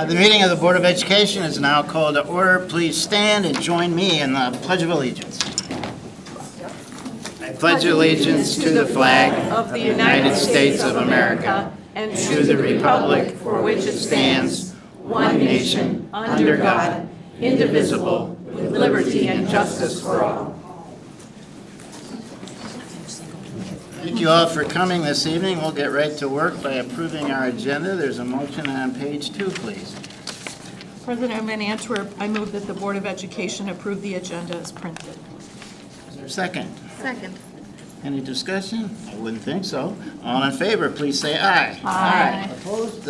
The meeting of the Board of Education is now called to order. Please stand and join me in the Pledge of Allegiance. I pledge allegiance to the flag of the United States of America and to the republic for which it stands, one nation, under God, indivisible, with liberty and justice for all. Thank you all for coming this evening. We'll get right to work by approving our agenda. There's a motion on page 2, please. President Van Antwerp, I move that the Board of Education approve the agenda as printed. Is there a second? Second. Any discussion? I wouldn't think so. All in favor, please say aye. Aye. Opposed?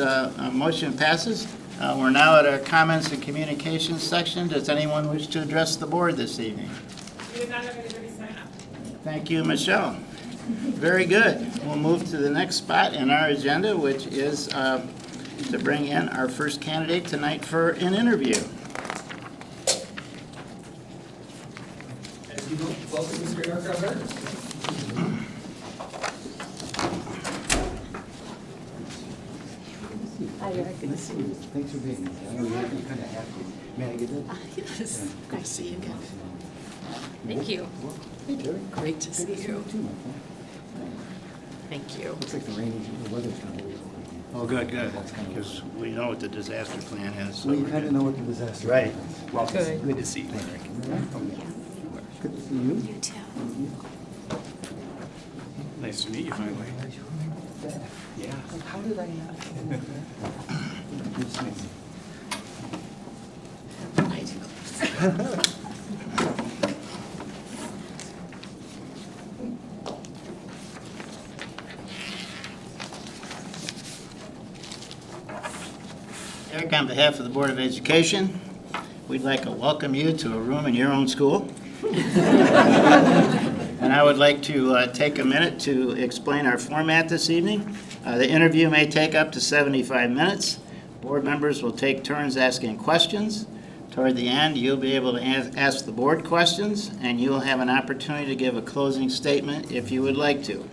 Motion passes. We're now at our comments and communications section. Does anyone wish to address the board this evening? We did not have anybody sign up. Thank you, Michelle. Very good. We'll move to the next spot in our agenda, which is to bring in our first candidate tonight for an interview. As you know, welcome Mr. Eric Alburtus. Hi, Eric. Good to see you. Thanks for being here. I know you're kind of happy. May I get it? Yes. Good to see you again. Thank you. Hey, Jerry. Great to see Good to see you. you too, my friend. Thank you. Looks like the weather's kind of weird. Oh, good, good. That's kind of Because we know what the disaster plan is. Well, you kind of know what the disaster Right. is. Well, Good. good to see you, Eric. Good to see you. You too. Nice to meet you finally. Yeah. How did I not? Just me. Eric, on behalf of the Board of Education, we'd like to welcome you to a room in your own school. And I would like to take a minute to explain our format this evening. The interview may take up to 75 minutes. Board members will take turns asking questions. Toward the end, you'll be able to ask the board questions, and you'll have an opportunity to give a closing statement if you would like to.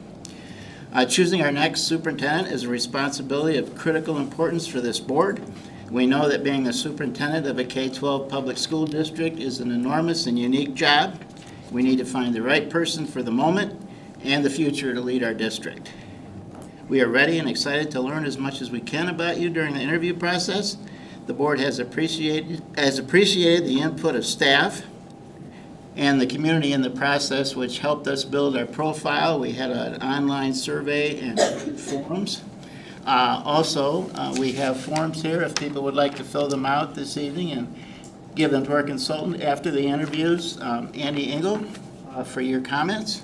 Choosing our next superintendent is a responsibility of critical importance for this board. We know that being the superintendent of a K-12 public school district is an enormous and unique job. We need to find the right person for the moment and the future to lead our district. We are ready and excited to learn as much as we can about you during the interview process. The board has appreciated the input of staff and the community in the process, which helped us build our profile. We had an online survey and forums. Also, we have forms here if people would like to fill them out this evening and give them to our consultant after the interviews, Andy Engel, for your comments.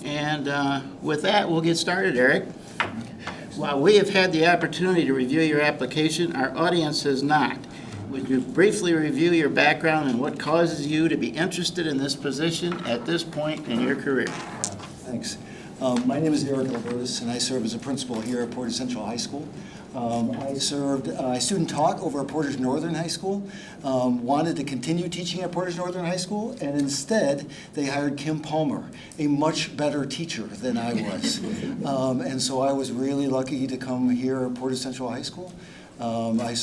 And with that, we'll get started, Eric. While we have had the opportunity to review your application, our audience has not. Would you briefly review your background and what causes you to be interested in this position at this point in your career? Thanks. My name is Eric Alburtus, and I serve as a principal here at Portage Central High School. I student taught over at Portage Northern High School, wanted to continue teaching at Portage Northern High School, and instead they hired Kim Palmer, a much better teacher than I was. And so I was really lucky to come here at Portage Central High School. I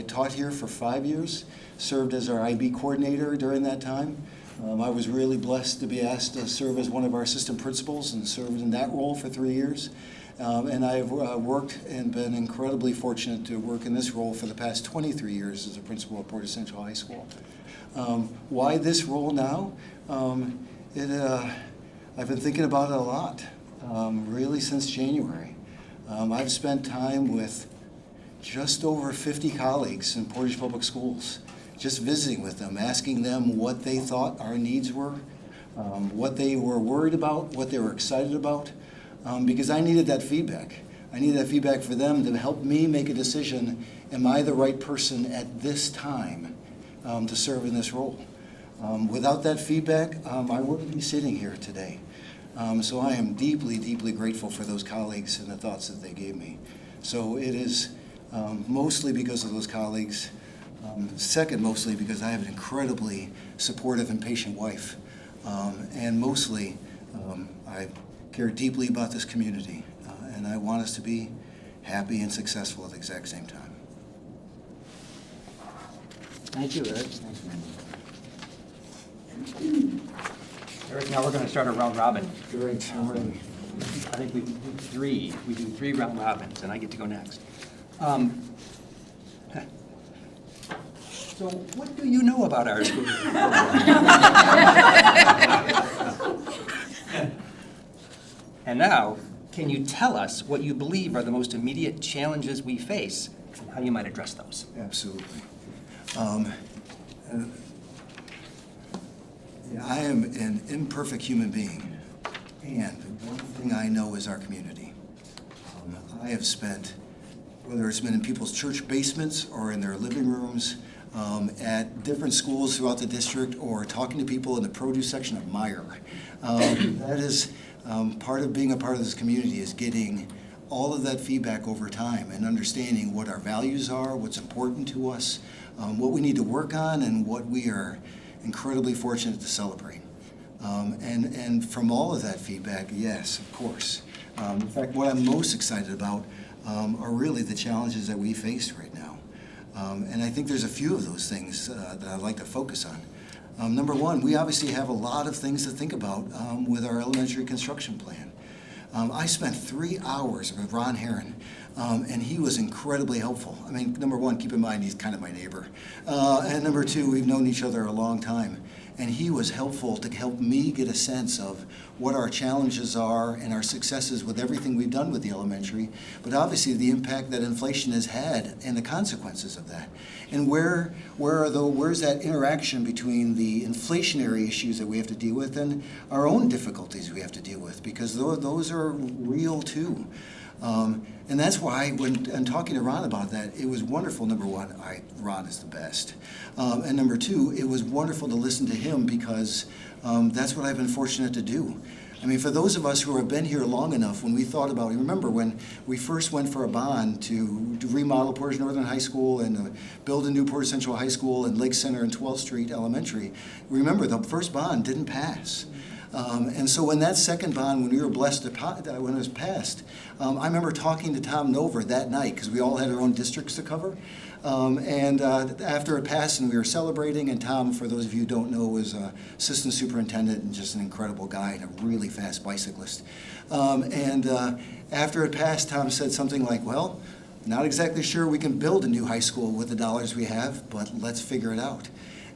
taught here for 5 years, served as our IB coordinator during that time. I was really blessed to be asked to serve as one of our assistant principals and served in that role for 3 years. And I've worked and been incredibly fortunate to work in this role for the past 23 years as a principal at Portage Central High School. Why this role now? I've been thinking about it a lot, really since January. I've spent time with just over 50 colleagues in Portage Public Schools, just visiting with them, asking them what they thought our needs were, what they were worried about, what they were excited about, because I needed that feedback. I needed that feedback for them to help me make a decision, am I the right person at this time to serve in this role? Without that feedback, I wouldn't be sitting here today. So I am deeply, deeply grateful for those colleagues and the thoughts that they gave me. So it is mostly because of those colleagues, second mostly because I have an incredibly supportive and patient wife, and mostly I care deeply about this community, and I want us to be happy and successful at the exact same time. Thank you, Eric. Eric, now we're going to start a round robin. Great. I think we do three. We do three round robins, and I get to go next. So what do you know about our school? And now, can you tell us what you believe are the most immediate challenges we face and how you might address those? Absolutely. I am an imperfect human being, and one thing I know is our community. I have spent, whether it's been in people's church basements or in their living rooms, at different schools throughout the district, or talking to people in the produce section of Meyer. That is part of being a part of this community, is getting all of that feedback over time and understanding what our values are, what's important to us, what we need to work on, and what we are incredibly fortunate to celebrate. And from all of that feedback, yes, of course. In fact, what I'm most excited about are really the challenges that we face right now. And I think there's a few of those things that I'd like to focus on. Number one, we obviously have a lot of things to think about with our elementary construction plan. I spent 3 hours with Ron Herron, and he was incredibly helpful. I mean, number one, keep in mind he's kind of my neighbor. And number two, we've known each other a long time. And he was helpful to help me get a sense of what our challenges are and our successes with everything we've done with the elementary, but obviously the impact that inflation has had and the consequences of that. And where's that interaction between the inflationary issues that we have to deal with and our own difficulties we have to deal with, because those are real too. And that's why when I'm talking to Ron about that, it was wonderful. Number one, Ron is the best. And number two, it was wonderful to listen to him, because that's what I've been fortunate to do. I mean, for those of us who have been here long enough, when we thought about, remember when we first went for a bond to remodel Portage Northern High School and build a new Portage Central High School and Lake Center and 12th Street Elementary, remember the first bond didn't pass. And so when that second bond, when we were blessed when it was passed, I remember talking to Tom Nover that night, because we all had our own districts to cover. And after it passed and we were celebrating, and Tom, for those of you who don't know, was assistant superintendent and just an incredible guy and a really fast bicyclist. After it passed, Tom said something like, well, not exactly sure we can build a new high school with the dollars we have, but let's figure it out.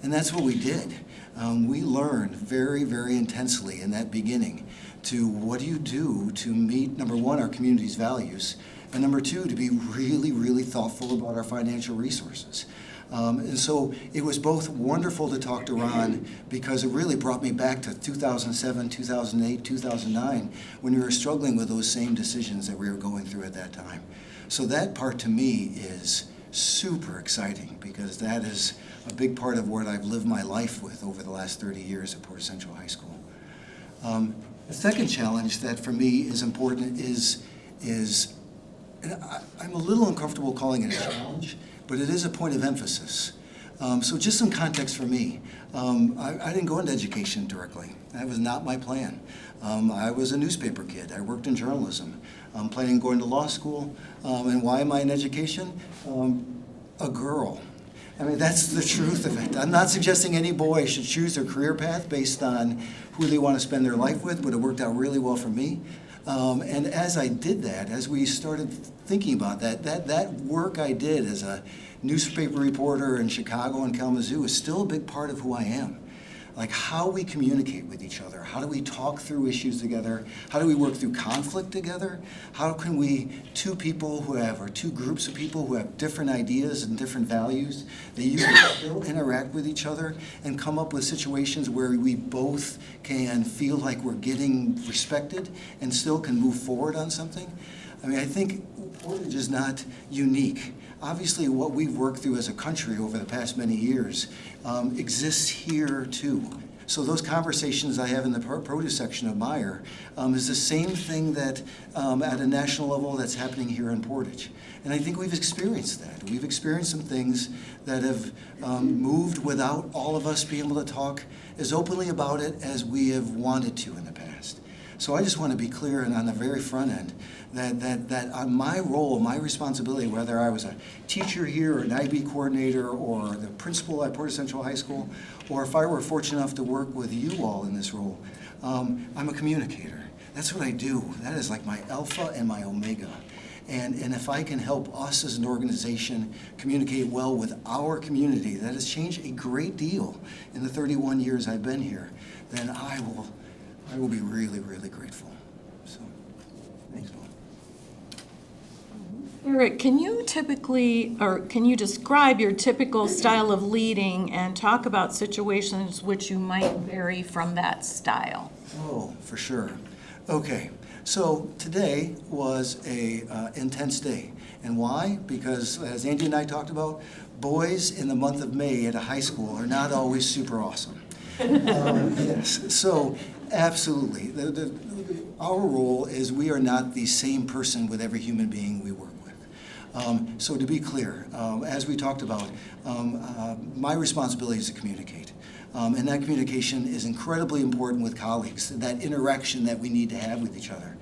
And that's what we did. We learned very, very intensely in that beginning to what do you do to meet, number one, our community's values, and number two, to be really, really thoughtful about our financial resources. And so it was both wonderful to talk to Ron, because it really brought me back to 2007, 2008, 2009, when we were struggling with those same decisions that we were going through at that time. So that part to me is super exciting, because that is a big part of what I've lived my life with over the last 30 years at Portage Central High School. The second challenge that for me is important is and I'm a little uncomfortable calling it a challenge, but it is a point of emphasis. So just some context for me. I didn't go into education directly. That was not my plan. I was a newspaper kid. I worked in journalism. I'm planning on going to law school. And why am I in education? A girl. I mean, that's the truth of it. I'm not suggesting any boy should choose their career path based on who they want to spend their life with, but it worked out really well for me. And as I did that, as we started thinking about that work I did as a newspaper reporter in Chicago and Kalamazoo is still a big part of who I am. Like how we communicate with each other, how do we talk through issues together, how do we work through conflict together, how can we, two groups of people who have different ideas and different values, that you can still interact with each other and come up with situations where we both can feel like we're getting respected and still can move forward on something. I mean, I think Portage is not unique. Obviously, what we've worked through as a country over the past many years exists here too. So those conversations I have in the produce section of Meyer is the same thing that at a national level that's happening here in Portage. And I think we've experienced that. We've experienced some things that have moved without all of us being able to talk as openly about it as we have wanted to in the past. So I just want to be clear and on the very front end that on my role, my responsibility, whether I was a teacher here or an IB coordinator or the principal at Portage Central High School, or if I were fortunate enough to work with you all in this role, I'm a communicator. That's what I do. That is like my alpha and my omega. And if I can help us as an organization communicate well with our community, that has changed a great deal in the 31 years I've been here, then I will be really, really grateful. So, thanks, Paul. Eric, can you describe your typical style of leading and talk about situations which you might vary from that style? Oh, for sure. Okay, so today was a intense day. And why? Because as Andy and I talked about, boys in the month of May at a high school are not always super awesome. Yes, so absolutely. Our role is we are not the same person with every human being we work with. So to be clear, as we talked about, my responsibility is to communicate. And that communication is incredibly important with colleagues, that interaction that we need to have with each other.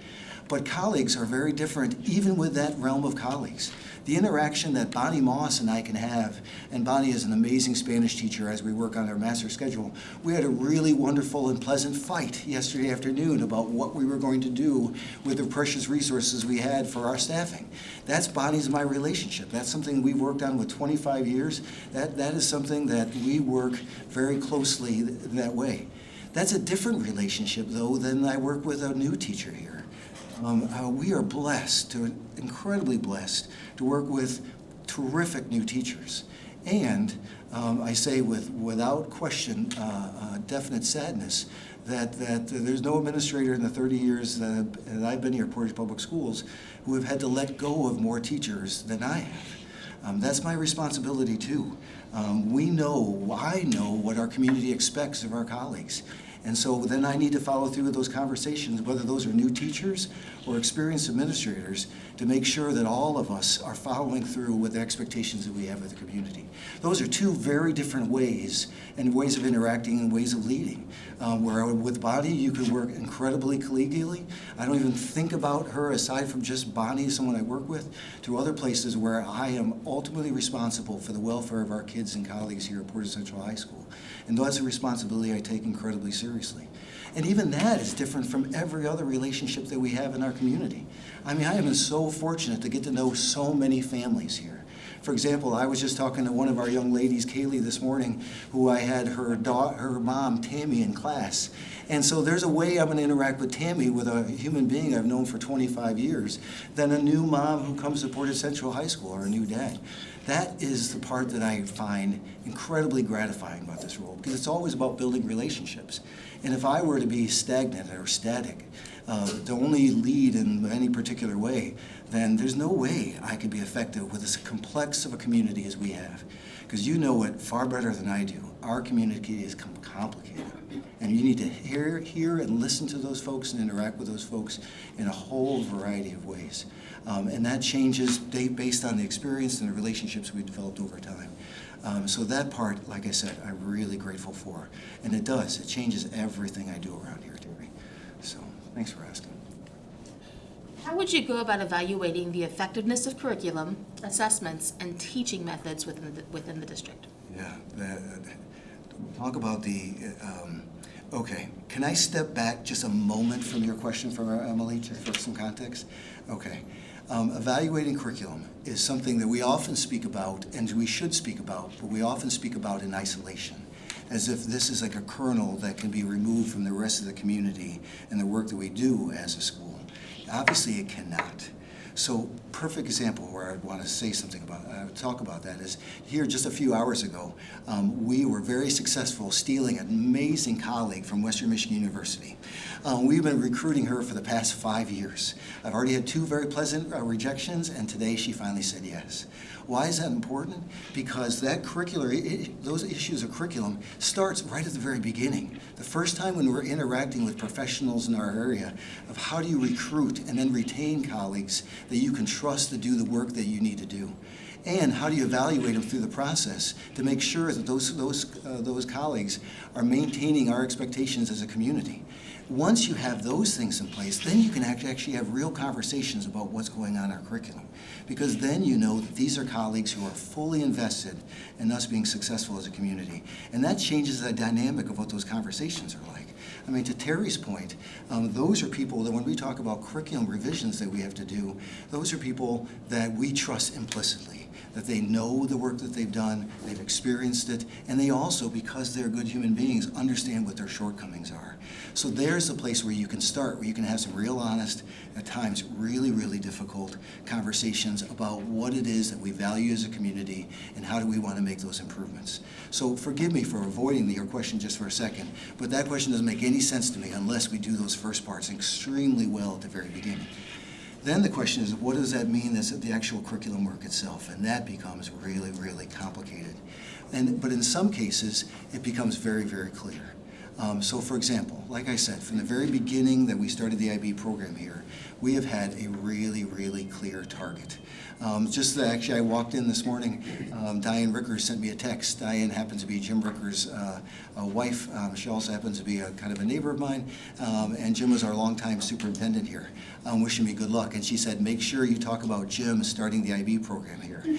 But colleagues are very different, even with that realm of colleagues. The interaction that Bonnie Moss and I can have, and Bonnie is an amazing Spanish teacher as we work on our master schedule. We had a really wonderful and pleasant fight yesterday afternoon about what we were going to do with the precious resources we had for our staffing. That's Bonnie's and my relationship. That's something we've worked on with 25 years. That is something that we work very closely that way. That's a different relationship, though, than I work with a new teacher here. We are blessed, incredibly blessed, to work with terrific new teachers. And I say without question, definite sadness, that there's no administrator in the 30 years that I've been here at Portage Public Schools who have had to let go of more teachers than I have. That's my responsibility too. I know what our community expects of our colleagues. And so then I need to follow through with those conversations, whether those are new teachers or experienced administrators, to make sure that all of us are following through with the expectations that we have with the community. Those are two very different ways, and ways of interacting and ways of leading. Where with Bonnie, you can work incredibly collegially. I don't even think about her, aside from just Bonnie, someone I work with, to other places where I am ultimately responsible for the welfare of our kids and colleagues here at Portage Central High School. And that's a responsibility I take incredibly seriously. And even that is different from every other relationship that we have in our community. I mean, I have been so fortunate to get to know so many families here. For example, I was just talking to one of our young ladies, Kaylee, this morning, who I had her mom, Tammy, in class. And so there's a way I'm going to interact with Tammy, with a human being I've known for 25 years, than a new mom who comes to Portage Central High School, or a new dad. That is the part that I find incredibly gratifying about this role, because it's always about building relationships. And if I were to be stagnant or static, to only lead in any particular way, then there's no way I could be effective with as complex of a community as we have. Because you know it far better than I do. Our community is complicated. And you need to hear and listen to those folks and interact with those folks in a whole variety of ways. And that changes based on the experience and the relationships we've developed over time. So that part, like I said, I'm really grateful for. And it changes everything I do around here, Terry. So thanks for asking. How would you go about evaluating the effectiveness of curriculum, assessments, and teaching methods within the district? Yeah, talk about the, okay, can I step back just a moment from your question from Emily for some context? Okay, evaluating curriculum is something that we often speak about, and we should speak about, but we often speak about in isolation, as if this is like a kernel that can be removed from the rest of the community and the work that we do as a school. Obviously, it cannot. So, perfect example where I want to say something about, talk about that is here just a few hours ago, we were very successful stealing an amazing colleague from Western Michigan University. We've been recruiting her for the past 5 years. I've already had 2 very pleasant rejections, and today she finally said yes. Why is that important? Because that those issues of curriculum starts right at the very beginning. The first time when we're interacting with professionals in our area of how do you recruit and then retain colleagues that you can trust to do the work that you need to do. And how do you evaluate them through the process to make sure that those colleagues are maintaining our expectations as a community. Once you have those things in place, then you can actually have real conversations about what's going on in our curriculum. Because then you know that these are colleagues who are fully invested in us being successful as a community. And that changes the dynamic of what those conversations are like. I mean, to Terry's point, those are people that when we talk about curriculum revisions that we have to do, those are people that we trust implicitly, that they know the work that they've done, they've experienced it, and they also, because they're good human beings, understand what their shortcomings are. So there's the place where you can start, where you can have some real honest, at times really, really difficult conversations about what it is that we value as a community and how do we want to make those improvements. So forgive me for avoiding your question just for a second, but that question doesn't make any sense to me unless we do those first parts extremely well at the very beginning. Then the question is, what does that mean as the actual curriculum work itself? And that becomes really, really complicated. But in some cases, it becomes very, very clear. So for example, like I said, from the very beginning that we started the IB program here, we have had a really, really clear target. Actually, I walked in this morning, Diane Rickers sent me a text. Diane happens to be Jim Rickers' wife. She also happens to be kind of a neighbor of mine. And Jim was our longtime superintendent here, wishing me good luck. And she said, make sure you talk about Jim starting the IB program here. If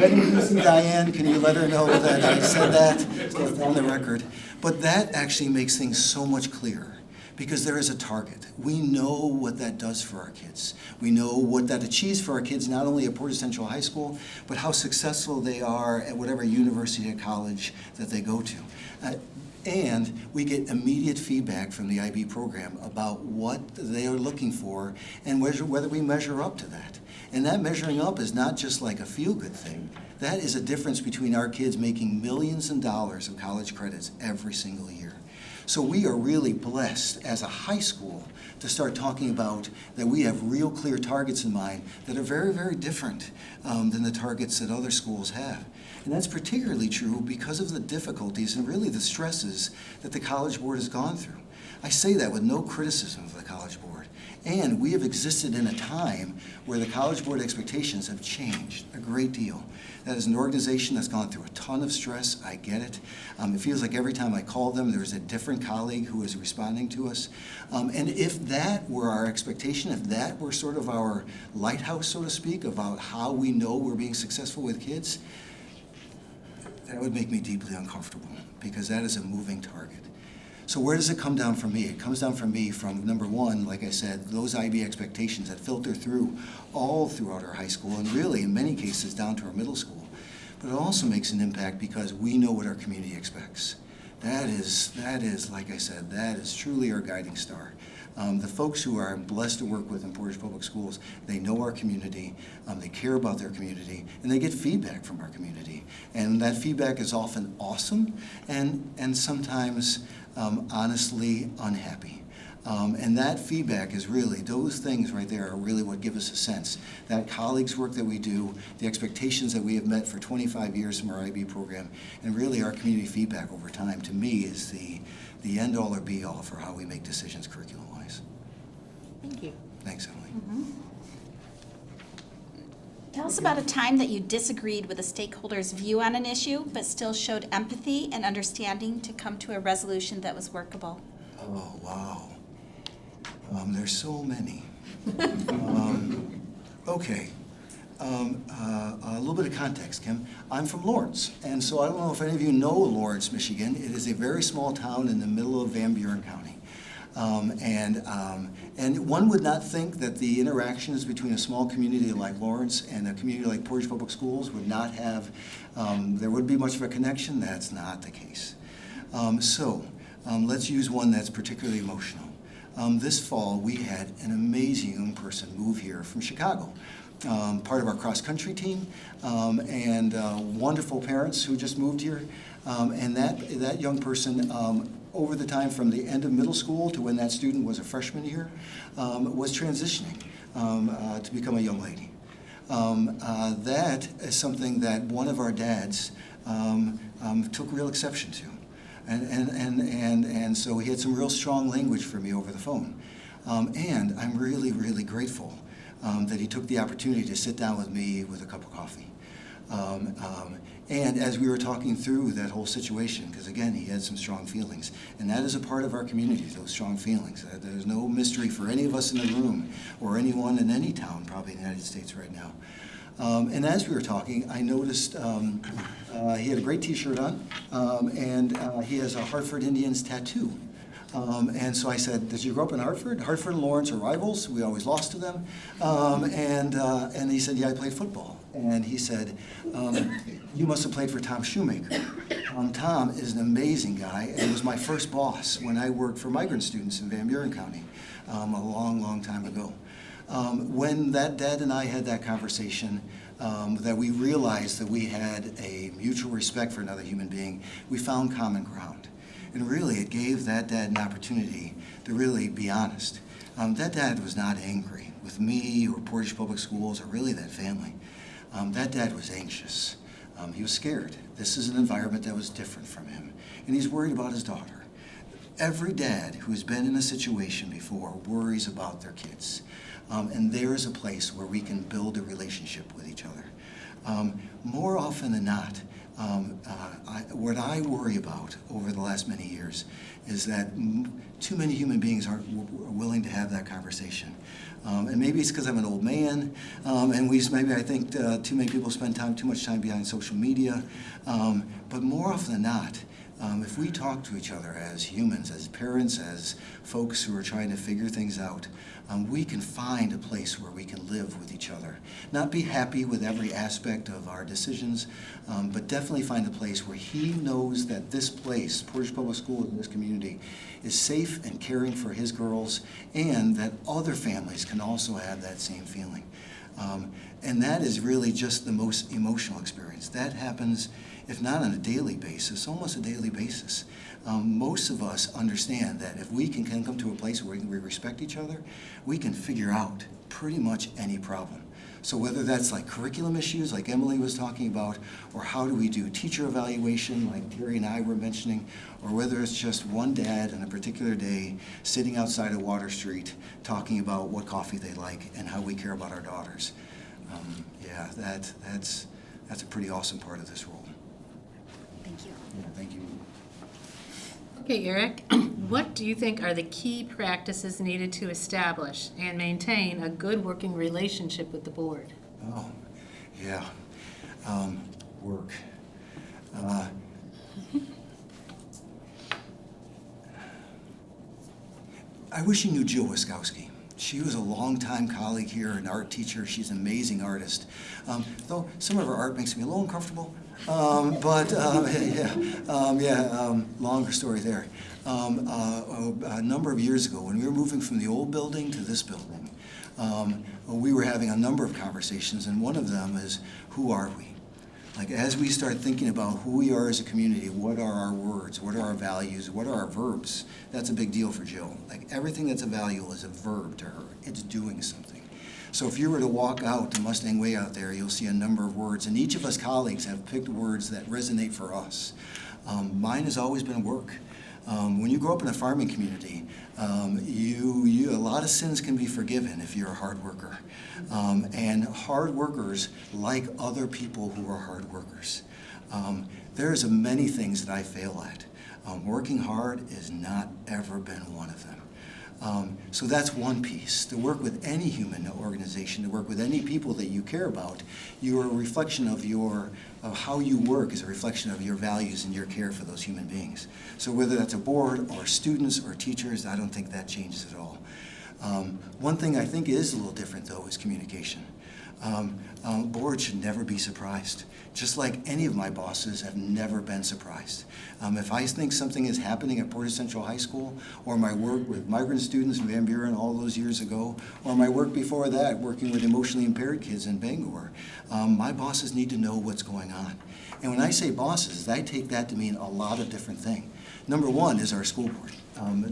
anyone listening, Diane, can you let her know that I said that? So it's on the record. But that actually makes things so much clearer, because there is a target. We know what that does for our kids. We know what that achieves for our kids, not only at Portage Central High School, but how successful they are at whatever university or college that they go to. And we get immediate feedback from the IB program about what they are looking for and whether we measure up to that. And that measuring up is not just like a feel-good thing. That is a difference between our kids making millions of dollars of college credits every single year. So we are really blessed as a high school to start talking about that we have real clear targets in mind that are very, very different than the targets that other schools have. And that's particularly true because of the difficulties and really the stresses that the College Board has gone through. I say that with no criticism of the College Board. And we have existed in a time where the College Board expectations have changed a great deal. That is an organization that's gone through a ton of stress. I get it. It feels like every time I call them, there's a different colleague who is responding to us. And if that were our expectation, if that were sort of our lighthouse, so to speak, about how we know we're being successful with kids, that would make me deeply uncomfortable, because that is a moving target. So where does it come down from me? It comes down from me from, number one, like I said, those IB expectations that filter through all throughout our high school, and really in many cases down to our middle school. But it also makes an impact because we know what our community expects. That is, like I said, that is truly our guiding star. The folks who are blessed to work with in Portage Public Schools, they know our community, they care about their community, and they get feedback from our community. And that feedback is often awesome and sometimes honestly unhappy. And that feedback is really, those things right there are really what give us a sense. That colleagues' work that we do, the expectations that we have met for 25 years from our IB program, and really our community feedback over time, to me, is the end-all or be-all for how we make decisions curriculum-wise. Thank you. Thanks, Emily. Tell us about a time that you disagreed with a stakeholder's view on an issue, but still showed empathy and understanding to come to a resolution that was workable. Oh, wow. There's so many. Okay. A little bit of context, Kim. I'm from Lawrence, and so I don't know if any of you know Lawrence, Michigan. It is a very small town in the middle of Van Buren County. And one would not think that the interactions between a small community like Lawrence and a community like Portage Public Schools would not have, there would be much of a connection. That's not the case. Let's use one that's particularly emotional. This fall, we had an amazing young person move here from Chicago. Part of our cross-country team, and wonderful parents who just moved here. And that young person, over the time from the end of middle school to when that student was a freshman here, was transitioning to become a young lady. That is something that one of our dads took real exception to. And so he had some real strong language for me over the phone. And I'm really, really grateful that he took the opportunity to sit down with me with a cup of coffee. And as we were talking through that whole situation, because again, he had some strong feelings, and that is a part of our community, those strong feelings. There's no mystery for any of us in the room or anyone in any town probably in the United States right now. And as we were talking, I noticed he had a great T-shirt on, and he has a Hartford Indians tattoo. And so I said, did you grow up in Hartford? Hartford and Lawrence are rivals. We always lost to them. And he said, yeah, I played football. And he said, you must have played for Tom Shoemaker. Tom is an amazing guy and was my first boss when I worked for migrant students in Van Buren County a long, long time ago. When that Dad and I had that conversation, that we realized that we had a mutual respect for another human being, we found common ground. And really, it gave that Dad an opportunity to really be honest. That Dad was not angry with me or Portage Public Schools or really that family. That Dad was anxious. He was scared. This is an environment that was different from him. And he's worried about his daughter. Every dad who's been in a situation before worries about their kids. And there is a place where we can build a relationship with each other. More often than not, what I worry about over the last many years is that too many human beings aren't willing to have that conversation. And maybe it's because I'm an old man, and maybe I think too many people spend too much time behind social media. But more often than not, if we talk to each other as humans, as parents, as folks who are trying to figure things out, we can find a place where we can live with each other. Not be happy with every aspect of our decisions, but definitely find a place where he knows that this place, Portage Public School in this community, is safe and caring for his girls, and that other families can also have that same feeling. And that is really just the most emotional experience. That happens, if not on a daily basis, almost a daily basis. Most of us understand that if we can come to a place where we respect each other, we can figure out pretty much any problem. So whether that's like curriculum issues like Emily was talking about, or how do we do teacher evaluation like Terry and I were mentioning, or whether it's just one dad on a particular day sitting outside of Water Street talking about what coffee they like and how we care about our daughters. Yeah, that's a pretty awesome part of this role. Thank you. Yeah, thank you. Okay, Eric, what do you think are the key practices needed to establish and maintain a good working relationship with the board? Oh, yeah. Work. I wish you knew Jill Wiskowski. She was a longtime colleague here, an art teacher. She's an amazing artist. Though some of her art makes me a little uncomfortable. Longer story there. A number of years ago, when we were moving from the old building to this building, we were having a number of conversations, and one of them is, who are we? Like, as we start thinking about who we are as a community, what are our words, what are our values, what are our verbs? That's a big deal for Jill. Like, everything that's a value is a verb to her. It's doing something. So if you were to walk out the Mustang Way out there, you'll see a number of words, and each of us colleagues have picked words that resonate for us. Mine has always been work. When you grow up in a farming community, a lot of sins can be forgiven if you're a hard worker. And hard workers like other people who are hard workers. There's many things that I fail at. Working hard has not ever been one of them. So that's one piece. To work with any human organization, to work with any people that you care about, you're a reflection of how you work is a reflection of your values and your care for those human beings. So whether that's a board or students or teachers, I don't think that changes at all. One thing I think is a little different, though, is communication. Boards should never be surprised. Just like any of my bosses have never been surprised. If I think something is happening at Portage Central High School, or my work with migrant students in Van Buren all those years ago, or my work before that, working with emotionally impaired kids in Bangor, my bosses need to know what's going on. And when I say bosses, I take that to mean a lot of different things. Number one is our school board.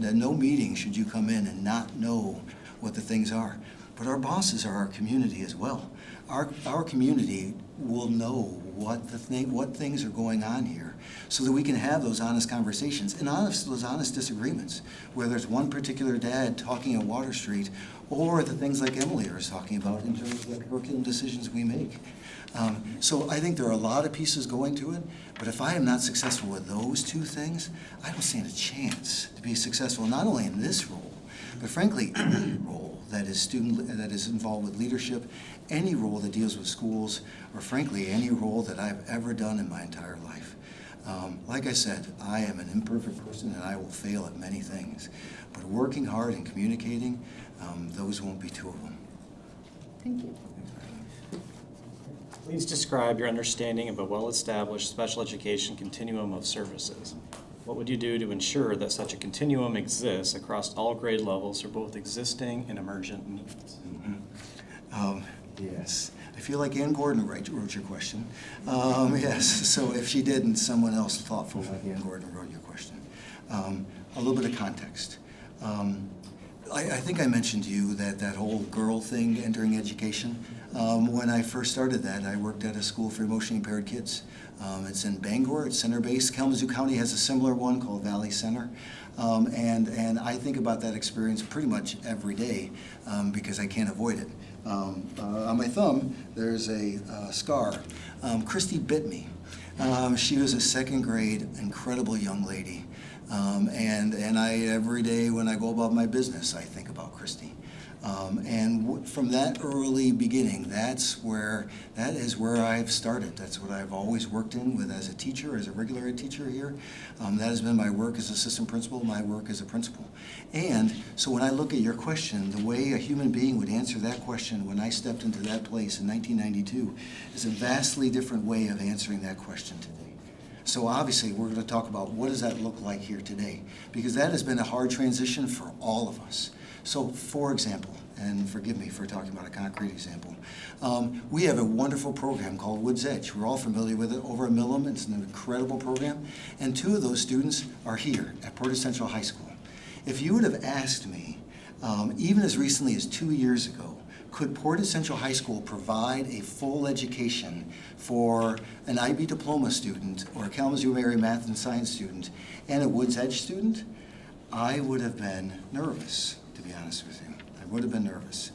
At no meeting should you come in and not know what the things are. but our bosses are our community as well. Our community will know what things are going on here so that we can have those honest conversations and those honest disagreements, whether it's one particular dad talking at Water Street or the things like Emily is talking about in terms of the curriculum decisions we make. So I think there are a lot of pieces going to it, but if I am not successful with those two things, I don't stand a chance to be successful not only in this role, but frankly, any role that is involved with leadership, any role that deals with schools, or frankly, any role that I've ever done in my entire life. Like I said, I am an imperfect person and I will fail at many things, but working hard and communicating, those won't be two of them. Thank you. Please describe your understanding of a well-established special education continuum of services. What would you do to ensure that such a continuum exists across all grade levels for both existing and emergent needs? Yes. I feel like Ann Gordon wrote your question. Yes, so if she didn't, someone else thoughtful like Ann Gordon wrote your question. A little bit of context. I think I mentioned to you that whole girl thing entering education. When I first started that, I worked at a school for emotionally impaired kids. It's in Bangor, it's center-based. Kalamazoo County has a similar one called Valley Center. And I think about that experience pretty much every day because I can't avoid it. On my thumb, there's a scar. Christy bit me. She was a second grade, incredible young lady. And I, every day when I go about my business, I think about Christy. From that early beginning, that is where I've started. That's what I've always worked in with as a teacher, as a regular ed teacher here. That has been my work as assistant principal, my work as a principal. And so when I look at your question, the way a human being would answer that question when I stepped into that place in 1992 is a vastly different way of answering that question today. So obviously, we're going to talk about what does that look like here today, because that has been a hard transition for all of us. So, for example, and forgive me for talking about a concrete example, we have a wonderful program called Woods Edge. We're all familiar with it over at Millam. It's an incredible program, and two of those students are here at Portage Central High School. If you would have asked me, even as recently as 2 years ago, could Portage Central High School provide a full education for an IB diploma student or a Kalamazoo area math and science student and a Woods Edge student, I would have been nervous, to be honest with you. I would have been nervous.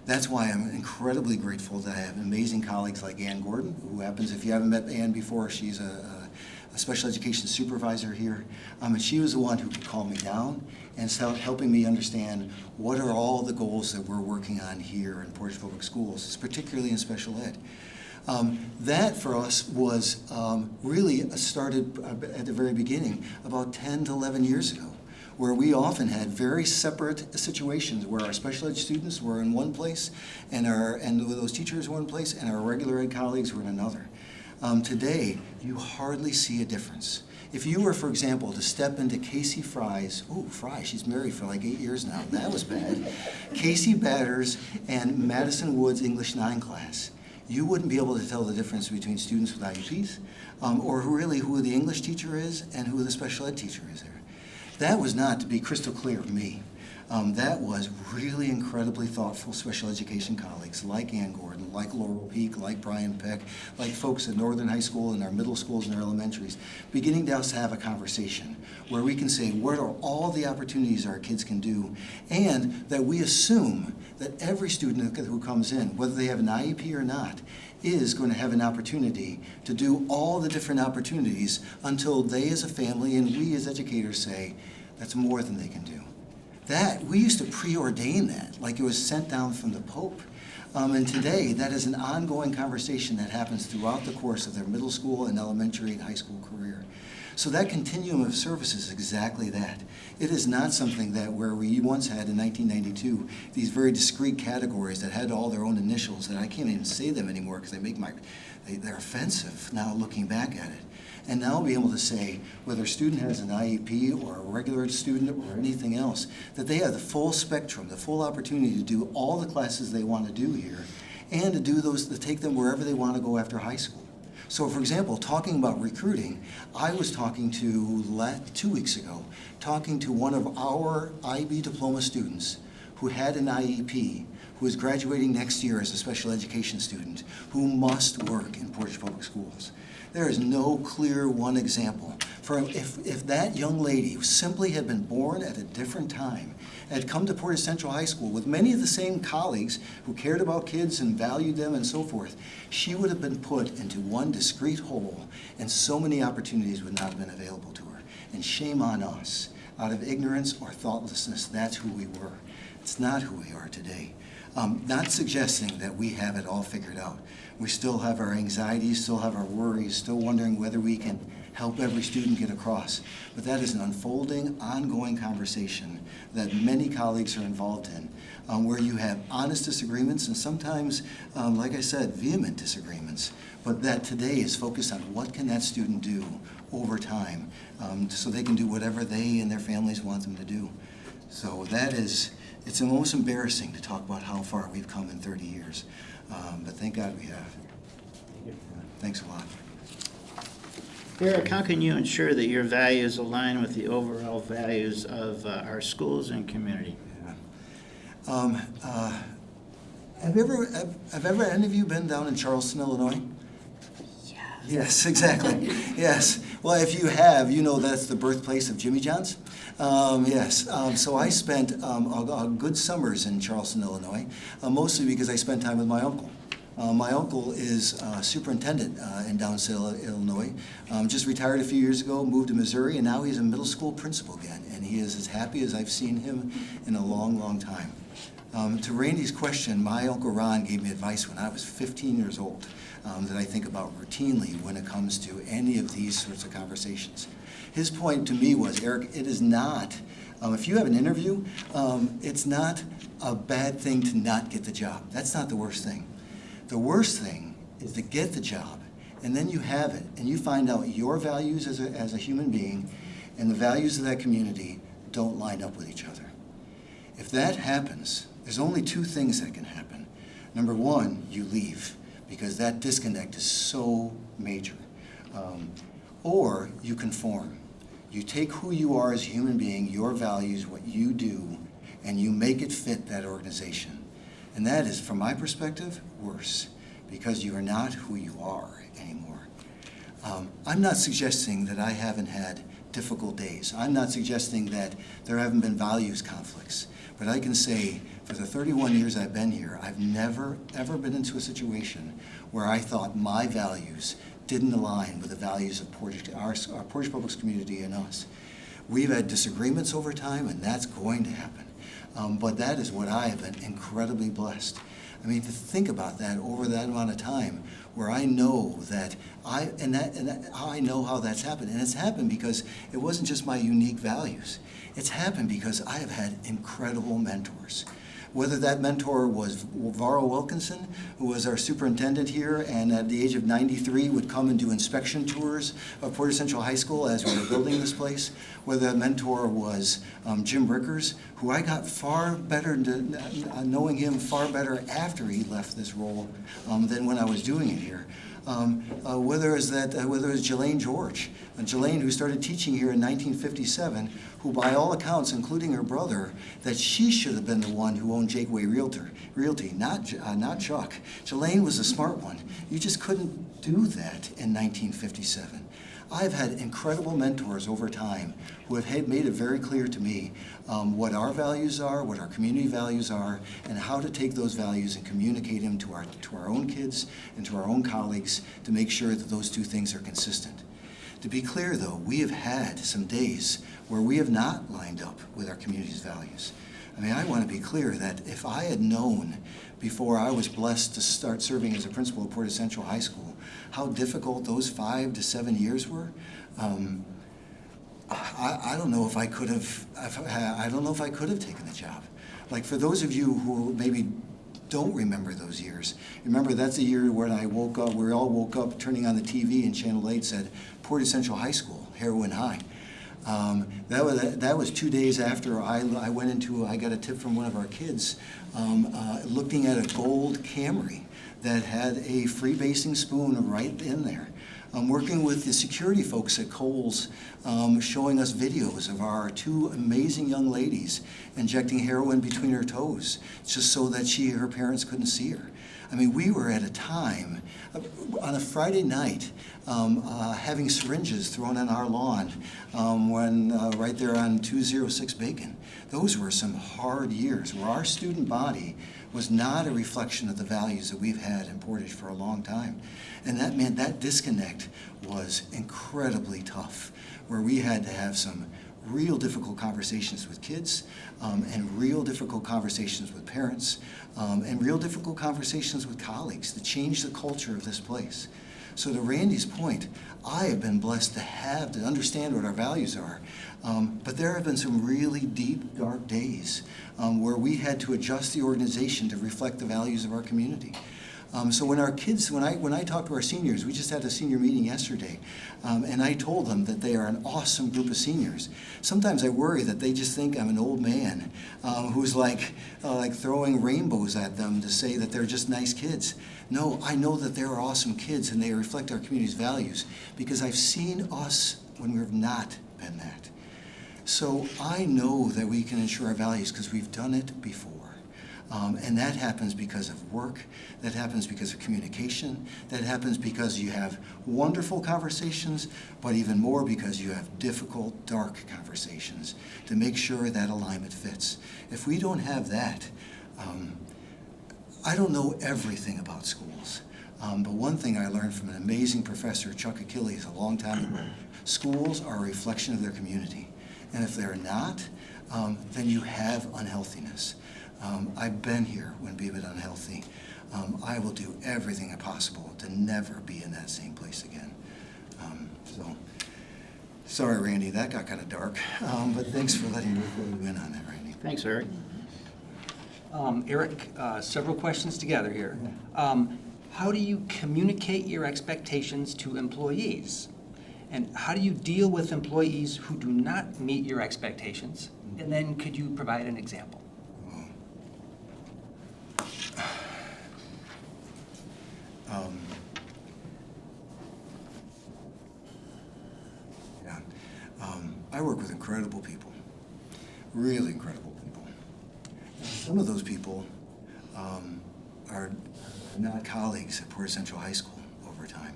That's why I'm incredibly grateful that I have amazing colleagues like Ann Gordon, who happens, if you haven't met Ann before, she's a special education supervisor here. And she was the one who could calm me down and start helping me understand what are all the goals that we're working on here in Portage Public Schools, particularly in special ed. That for us was really started at the very beginning, about 10 to 11 years ago, where we often had very separate situations where our special ed students were in one place and those teachers were in one place and our regular ed colleagues were in another. Today, you hardly see a difference. If you were, for example, to step into Casey Fry's, she's married for like 8 years now, that was bad, Casey Batters and Madison Woods English 9 class, you wouldn't be able to tell the difference between students with IEPs or really who the English teacher is and who the special ed teacher is there. That was not, to be crystal clear, me. That was really incredibly thoughtful special education colleagues like Ann Gordon, like Laurel Peak, like Brian Peck, like folks at Northern High School and our middle schools and our elementaries, beginning to us have a conversation where we can say what are all the opportunities our kids can do, and that we assume that every student who comes in, whether they have an IEP or not, is going to have an opportunity to do all the different opportunities until they as a family and we as educators say, that's more than they can do. That, we used to preordain that, like it was sent down from the Pope. And today, that is an ongoing conversation that happens throughout the course of their middle school and elementary and high school career. So that continuum of service is exactly that. It is not something that where we once had in 1992, these very discrete categories that had all their own initials, that I can't even say them anymore because they're offensive now looking back at it. And now be able to say whether a student has an IEP or a regular student or anything else, that they have the full spectrum, the full opportunity to do all the classes they want to do here and to do those, to take them wherever they want to go after high school. So for example, talking about recruiting, I was talking to, 2 weeks ago, talking to one of our IB diploma students who had an IEP, who is graduating next year as a special education student, who must work in Portage Public Schools. There is no clear one example. For if that young lady who simply had been born at a different time, had come to Portage Central High School with many of the same colleagues who cared about kids and valued them and so forth, she would have been put into one discrete hole and so many opportunities would not have been available to her. And shame on us. Out of ignorance or thoughtlessness, that's who we were. It's not who we are today. Not suggesting that we have it all figured out. We still have our anxieties, still have our worries, still wondering whether we can help every student get across. But that is an unfolding, ongoing conversation that many colleagues are involved in, where you have honest disagreements and sometimes, like I said, vehement disagreements. But that today is focused on what can that student do over time so they can do whatever they and their families want them to do. So that is, it's almost embarrassing to talk about how far we've come in 30 years. But thank God we have. Thanks a lot. Eric, how can you ensure that your values align with the overall values of our schools and community? Have ever any of you been down in Charleston, Illinois? Yes, exactly. Yes. Well, if you have, you know that's the birthplace of Jimmy John's. Yes. So I spent good summers in Charleston, Illinois, mostly because I spent time with my uncle. My uncle is superintendent in downstate Illinois. Just retired a few years ago, moved to Missouri, and now he's a middle school principal again. And he is as happy as I've seen him in a long, long time. To Randy's question, my Uncle Ron gave me advice when I was 15 years old that I think about routinely when it comes to any of these sorts of conversations. His point to me was, Eric, it is not, if you have an interview, it's not a bad thing to not get the job. That's not the worst thing. The worst thing is to get the job, and then you have it, and you find out your values as a human being and the values of that community don't line up with each other. If that happens, there's only two things that can happen. Number one, you leave, because that disconnect is so major. Or you conform. You take who you are as a human being, your values, what you do, and you make it fit that organization. And that is, from my perspective, worse, because you are not who you are anymore. I'm not suggesting that I haven't had difficult days. I'm not suggesting that there haven't been values conflicts. But I can say, for the 31 years I've been here, I've never, ever been into a situation where I thought my values didn't align with the values of Portage, our Portage Public community and us. We've had disagreements over time, and that's going to happen. But that is what I have been incredibly blessed. I mean, to think about that over that amount of time, where I know that I know how that's happened. And it's happened because it wasn't just my unique values. It's happened because I have had incredible mentors. Whether that mentor was Varro Wilkinson, who was our superintendent here, and at the age of 93 would come and do inspection tours of Portage Central High School as we were building this place. Whether that mentor was Jim Rickers, who I got far better, knowing him far better after he left this role than when I was doing it here. Whether it was Jelaine George, Jelaine, who started teaching here in 1957, who by all accounts, including her brother, that she should have been the one who owned Jakeway Realty, not Chuck. Jelaine was a smart one. You just couldn't do that in 1957. I've had incredible mentors over time who have made it very clear to me what our values are, what our community values are, and how to take those values and communicate them to our own kids and to our own colleagues to make sure that those two things are consistent. To be clear, though, we have had some days where we have not lined up with our community's values. I mean, I want to be clear that if I had known before I was blessed to start serving as a principal at Portage Central High School how difficult those 5 to 7 years were, I don't know if I could have. I don't know if I could have taken the job. Like, for those of you who maybe don't remember those years, remember that's the year when I woke up. We all woke up turning on the TV, and Channel 8 said Portage Central High School, heroin high. That was 2 days after I got a tip from one of our kids looking at a gold Camry that had a freebasing spoon right in there. working with the security folks at Kohl's, showing us videos of our 2 amazing young ladies injecting heroin between her toes, just so that her parents couldn't see her. I mean, we were at a time, on a Friday night, having syringes thrown on our lawn right there on 206 Bacon. Those were some hard years where our student body was not a reflection of the values that we've had in Portage for a long time. And that meant that disconnect was incredibly tough, where we had to have some real difficult conversations with kids, and real difficult conversations with parents, and real difficult conversations with colleagues to change the culture of this place. So to Randy's point, I have been blessed to understand what our values are, but there have been some really deep, dark days where we had to adjust the organization to reflect the values of our community. So when our kids, when I talk to our seniors, we just had a senior meeting yesterday, and I told them that they are an awesome group of seniors. Sometimes I worry that they just think I'm an old man who's like throwing rainbows at them to say that they're just nice kids. No, I know that they're awesome kids and they reflect our community's values because I've seen us when we've not been that. So I know that we can ensure our values because we've done it before. And that happens because of work, that happens because of communication, that happens because you have wonderful conversations, but even more because you have difficult, dark conversations to make sure that alignment fits. If we don't have that, I don't know everything about schools, but one thing I learned from an amazing professor, Chuck Achilles, a long time ago, schools are a reflection of their community. And if they're not, then you have unhealthiness. I've been here when being unhealthy. I will do everything possible to never be in that same place again. So, sorry, Randy, that got kind of dark, but thanks for letting me fill you in on that, Randy. Thanks, Eric. Eric, several questions together here. How do you communicate your expectations to employees? And how do you deal with employees who do not meet your expectations? And then could you provide an example? I work with incredible people, really incredible people. And some of those people are not colleagues at Portage Central High School over time.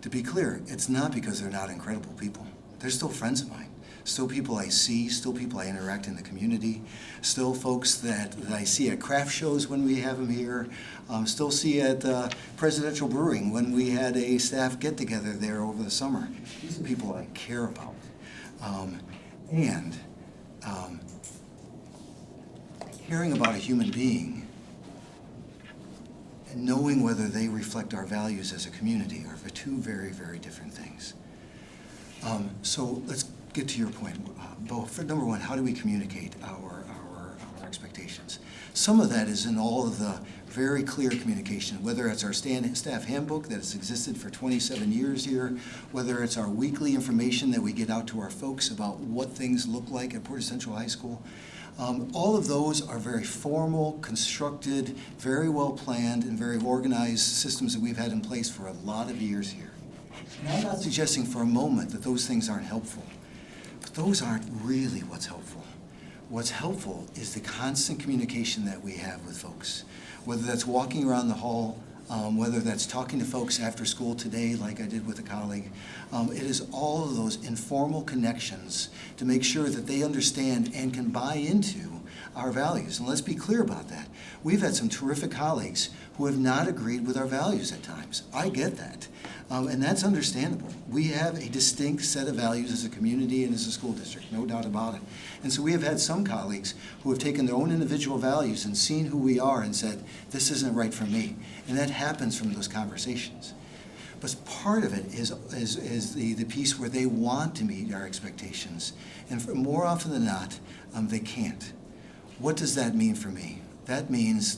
To be clear, it's not because they're not incredible people. They're still friends of mine. Still people I see, still people I interact in the community, still folks that I see at craft shows when we have them here, still see at Presidential Brewing when we had a staff get-together there over the summer. These are people I care about. Caring about a human being and knowing whether they reflect our values as a community are for two very, very different things. So let's get to your point. For number one, how do we communicate our expectations? Some of that is in all of the very clear communication, whether it's our staff handbook that has existed for 27 years here, whether it's our weekly information that we get out to our folks about what things look like at Portage Central High School. All of those are very formal, constructed, very well planned, and very organized systems that we've had in place for a lot of years here. And I'm not suggesting for a moment that those things aren't helpful, but those aren't really what's helpful. What's helpful is the constant communication that we have with folks, whether that's walking around the hall, whether that's talking to folks after school today like I did with a colleague. It is all of those informal connections to make sure that they understand and can buy into our values. And let's be clear about that. We've had some terrific colleagues who have not agreed with our values at times. I get that. And that's understandable. We have a distinct set of values as a community and as a school district, no doubt about it. And so we have had some colleagues who have taken their own individual values and seen who we are and said, this isn't right for me. And that happens from those conversations. But part of it is the piece where they want to meet our expectations. And more often than not, they can't. What does that mean for me? That means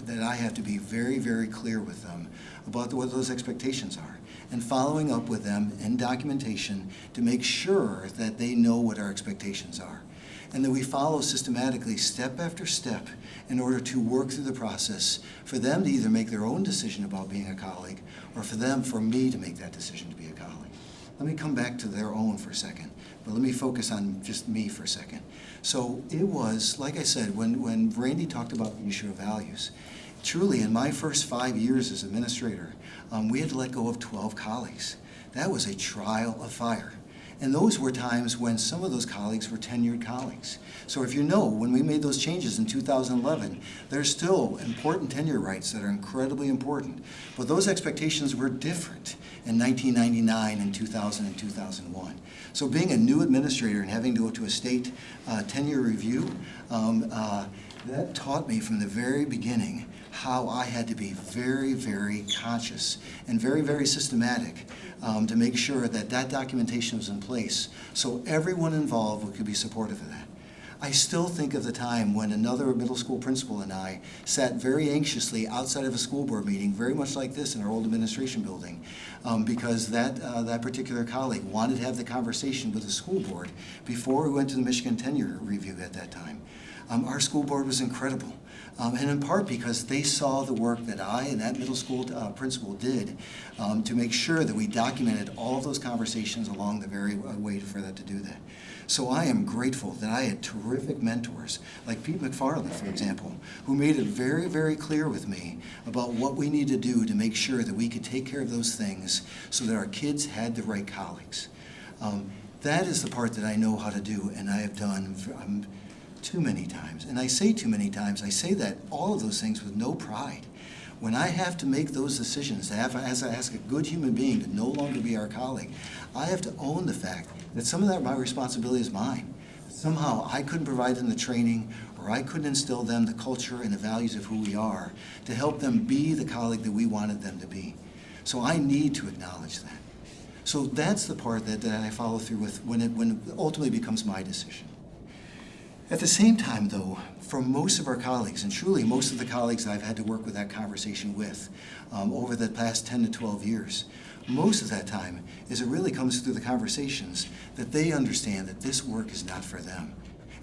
that I have to be very, very clear with them about what those expectations are and following up with them in documentation to make sure that they know what our expectations are. and that we follow systematically step after step in order to work through the process for them to either make their own decision about being a colleague or for me to make that decision to be a colleague. Let me come back to their own for a second, but let me focus on just me for a second. So it was, like I said, when Randy talked about the issue of values, truly in my first 5 years as administrator, we had to let go of 12 colleagues. That was a trial of fire. And those were times when some of those colleagues were tenured colleagues. So if you know, when we made those changes in 2011, there's still important tenure rights that are incredibly important. But those expectations were different in 1999 and 2000 and 2001. So being a new administrator and having to go to a state tenure review, that taught me from the very beginning how I had to be very, very conscious and very, very systematic to make sure that that documentation was in place so everyone involved could be supportive of that. I still think of the time when another middle school principal and I sat very anxiously outside of a school board meeting, very much like this in our old administration building, because that particular colleague wanted to have the conversation with the school board before we went to the Michigan tenure review at that time. Our school board was incredible, and in part because they saw the work that I and that middle school principal did to make sure that we documented all of those conversations along the very way for that to do that. So I am grateful that I had terrific mentors, like Pete McFarland, for example, who made it very, very clear with me about what we need to do to make sure that we could take care of those things so that our kids had the right colleagues. That is the part that I know how to do, and I have done too many times. And I say too many times, I say that all of those things with no pride. When I have to make those decisions, as I ask a good human being to no longer be our colleague, I have to own the fact that some of that my responsibility is mine. Somehow I couldn't provide them the training, or I couldn't instill them the culture and the values of who we are to help them be the colleague that we wanted them to be. So I need to acknowledge that. So that's the part that I follow through with when it ultimately becomes my decision. At the same time, though, for most of our colleagues, and truly most of the colleagues I've had to work with that conversation with over the past 10 to 12 years, most of that time is it really comes through the conversations that they understand that this work is not for them.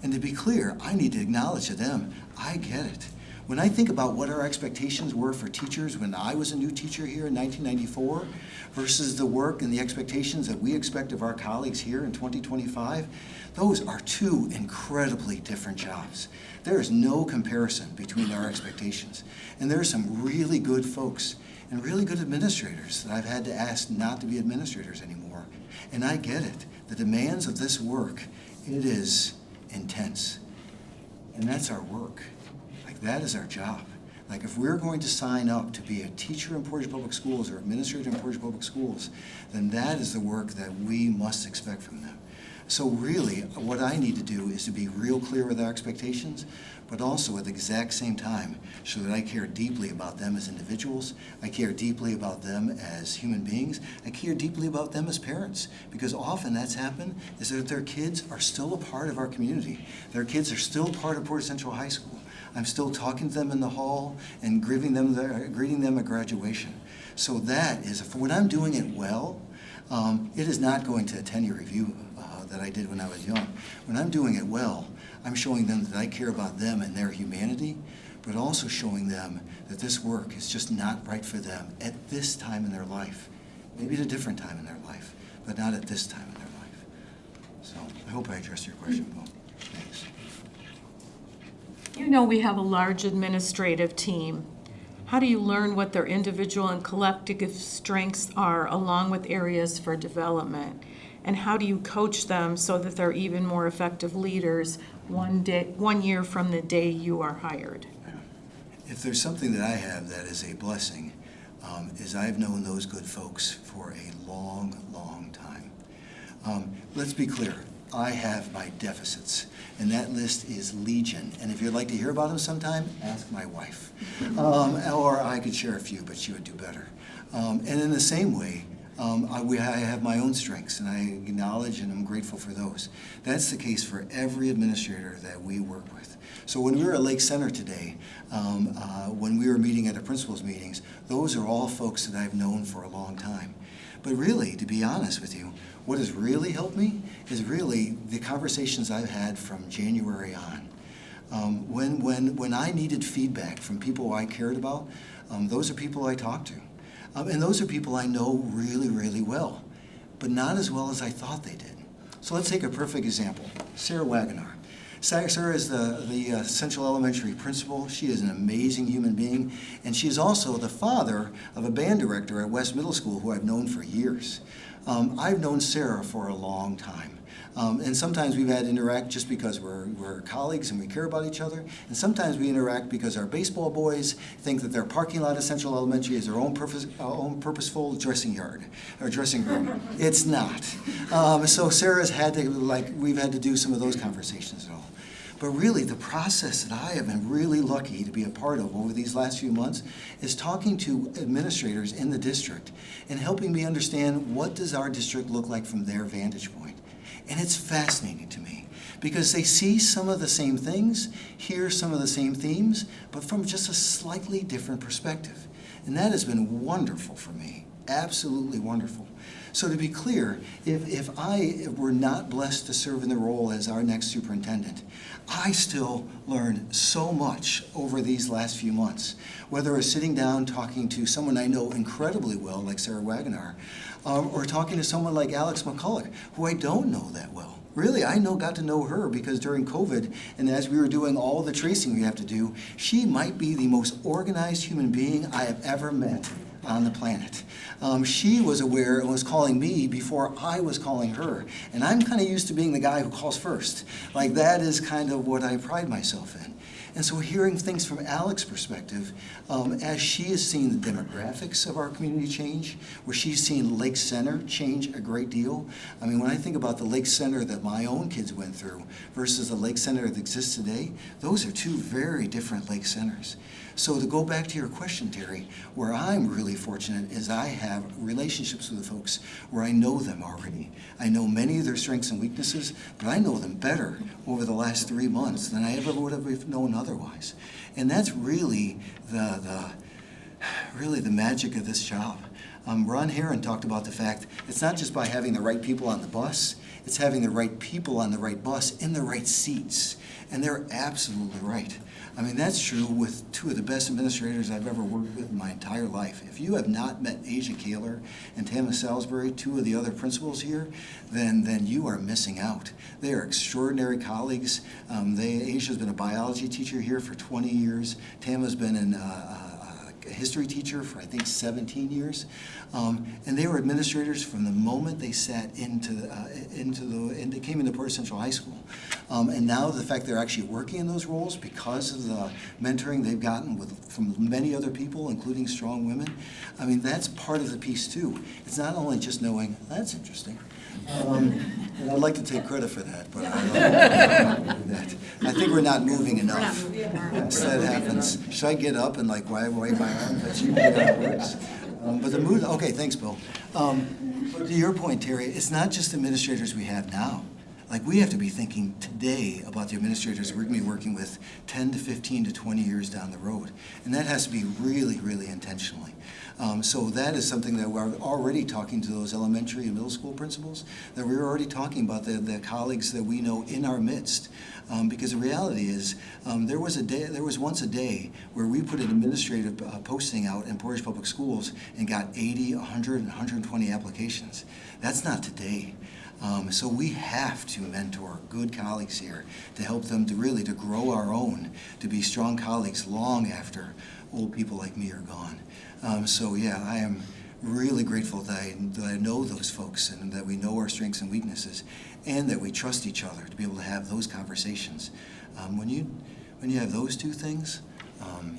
And to be clear, I need to acknowledge to them, I get it. When I think about what our expectations were for teachers when I was a new teacher here in 1994 versus the work and the expectations that we expect of our colleagues here in 2025, those are two incredibly different jobs. There is no comparison between our expectations. And there are some really good folks and really good administrators that I've had to ask not to be administrators anymore. And I get it. The demands of this work, it is intense. And that's our work. Like, that is our job. Like, if we're going to sign up to be a teacher in Portage Public Schools or administrator in Portage Public Schools, then that is the work that we must expect from them. So really, what I need to do is to be real clear with our expectations, but also at the exact same time, so that I care deeply about them as individuals, I care deeply about them as human beings, I care deeply about them as parents, because often that's happened is that their kids are still a part of our community. Their kids are still part of Portage Central High School. I'm still talking to them in the hall and greeting them at graduation. So that is, when I'm doing it well, it is not going to a tenure review that I did when I was young. When I'm doing it well, I'm showing them that I care about them and their humanity, but also showing them that this work is just not right for them at this time in their life. Maybe at a different time in their life, but not at this time in their life. So I hope I addressed your question, Paul. Thanks. You know we have a large administrative team. How do you learn what their individual and collective strengths are, along with areas for development? And how do you coach them so that they're even more effective leaders 1 year from the day you are hired? If there's something that I have that is a blessing, is I've known those good folks for a long, long time. Let's be clear. I have my deficits, and that list is legion. And if you'd like to hear about them sometime, ask my wife. Or I could share a few, but she would do better. And in the same way, I have my own strengths, and I acknowledge and I'm grateful for those. That's the case for every administrator that we work with. So when we were at Lake Center today, when we were meeting at our principals' meetings, those are all folks that I've known for a long time. But really, to be honest with you, What has really helped me is really the conversations I've had from January on. When I needed feedback from people I cared about, those are people I talked to. And those are people I know really, really well, but not as well as I thought they did. So let's take a perfect example. Sarah Wagoner. Sarah is the Central Elementary principal. She is an amazing human being, and she is also the father of a band director at West Middle School who I've known for years. I've known Sarah for a long time. And sometimes we've had to interact just because we're colleagues and we care about each other. And sometimes we interact because our baseball boys think that their parking lot at Central Elementary is their own purposeful dressing yard or dressing room. It's not. So Sarah's had to, we've had to do some of those conversations at all. But really, the process that I have been really lucky to be a part of over these last few months is talking to administrators in the district and helping me understand what does our district look like from their vantage point. And it's fascinating to me because they see some of the same things, hear some of the same themes, but from just a slightly different perspective. And that has been wonderful for me, absolutely wonderful. So to be clear, if I were not blessed to serve in the role as our next superintendent, I still learned so much over these last few months, whether it's sitting down talking to someone I know incredibly well, like Sarah Wagoner, or talking to someone like Alex McCulloch, who I don't know that well. Really, got to know her because during COVID, and as we were doing all the tracing we have to do, she might be the most organized human being I have ever met on the planet. She was aware and was calling me before I was calling her. And I'm kind of used to being the guy who calls first. Like, that is kind of what I pride myself in. And so hearing things from Alex's perspective, as she has seen the demographics of our community change, where she's seen Lake Center change a great deal. I mean, when I think about the Lake Center that my own kids went through versus the Lake Center that exists today, those are two very different Lake Centers. So to go back to your question, Terry, where I'm really fortunate is I have relationships with the folks where I know them already. I know many of their strengths and weaknesses, but I know them better over the last 3 months than I ever would have known otherwise. And that's really the magic of this job. Ron Herron talked about the fact it's not just by having the right people on the bus, it's having the right people on the right bus in the right seats. And they're absolutely right. I mean, that's true with two of the best administrators I've ever worked with in my entire life. If you have not met Asia Kaler and Tama Salisbury, two of the other principals here, then you are missing out. They are extraordinary colleagues. Asia's been a biology teacher here for 20 years. Tama's been a history teacher for, I think, 17 years. And they were administrators from the moment they sat and they came into Portage Central High School. And now the fact they're actually working in those roles because of the mentoring they've gotten from many other people, including strong women, I mean, that's part of the piece too. It's not only just knowing, that's interesting. And I'd like to take credit for that, but I don't do that. I think we're not moving enough. Yes, that happens. Should I get up and wave my arm? That's usually how it works. But the mood, okay, thanks, Bill. But to your point, Terry, it's not just administrators we have now. Like, we have to be thinking today about the administrators we're going to be working with 10 to 15 to 20 years down the road. And that has to be really, really intentionally. So that is something that we're already talking to those elementary and middle school principals, that we're already talking about the colleagues that we know in our midst. Because the reality is, there was once a day where we put an administrative posting out in Portage Public Schools and got 80, 100, and 120 applications. That's not today. So we have to mentor good colleagues here to help them to grow our own, to be strong colleagues long after old people like me are gone. So yeah, I am really grateful that I know those folks and that we know our strengths and weaknesses and that we trust each other to be able to have those conversations. When you have those two things,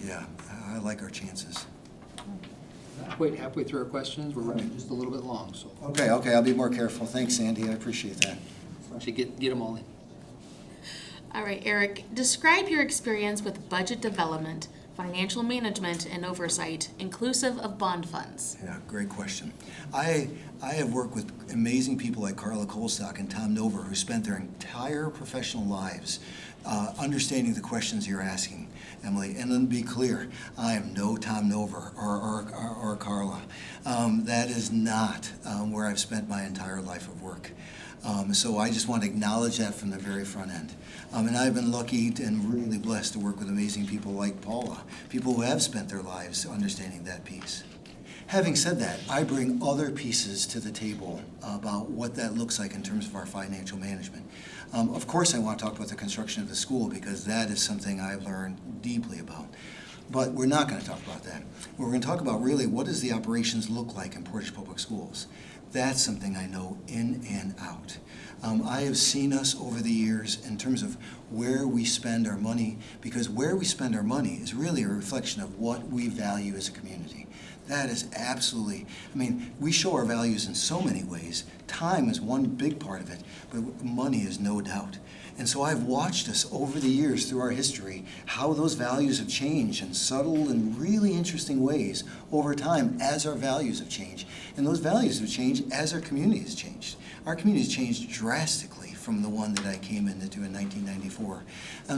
yeah, I like our chances. Wait, halfway through our questions, we're running just a little bit long, so Okay, I'll be more careful. Thanks, Sandy, I appreciate that. actually get them all in. All right, Eric, describe your experience with budget development, financial management, and oversight, inclusive of bond funds. Yeah, great question. I have worked with amazing people like Carla Kolstock and Tom Nover who spent their entire professional lives understanding the questions you're asking, Emily. And then be clear, I am no Tom Nover or Carla. That is not where I've spent my entire life of work. So I just want to acknowledge that from the very front end. And I've been lucky and really blessed to work with amazing people like Paula, people who have spent their lives understanding that piece. Having said that, I bring other pieces to the table about what that looks like in terms of our financial management. Of course, I want to talk about the construction of the school because that is something I've learned deeply about. But we're not going to talk about that. We're going to talk about really what does the operations look like in Portage Public Schools. That's something I know in and out. I have seen us over the years in terms of where we spend our money, because where we spend our money is really a reflection of what we value as a community. That is absolutely, I mean, we show our values in so many ways. Time is one big part of it, but money is no doubt. And so I've watched us over the years through our history, how those values have changed in subtle and really interesting ways over time as our values have changed. And those values have changed as our community has changed. Our community has changed drastically from the one that I came into in 1994.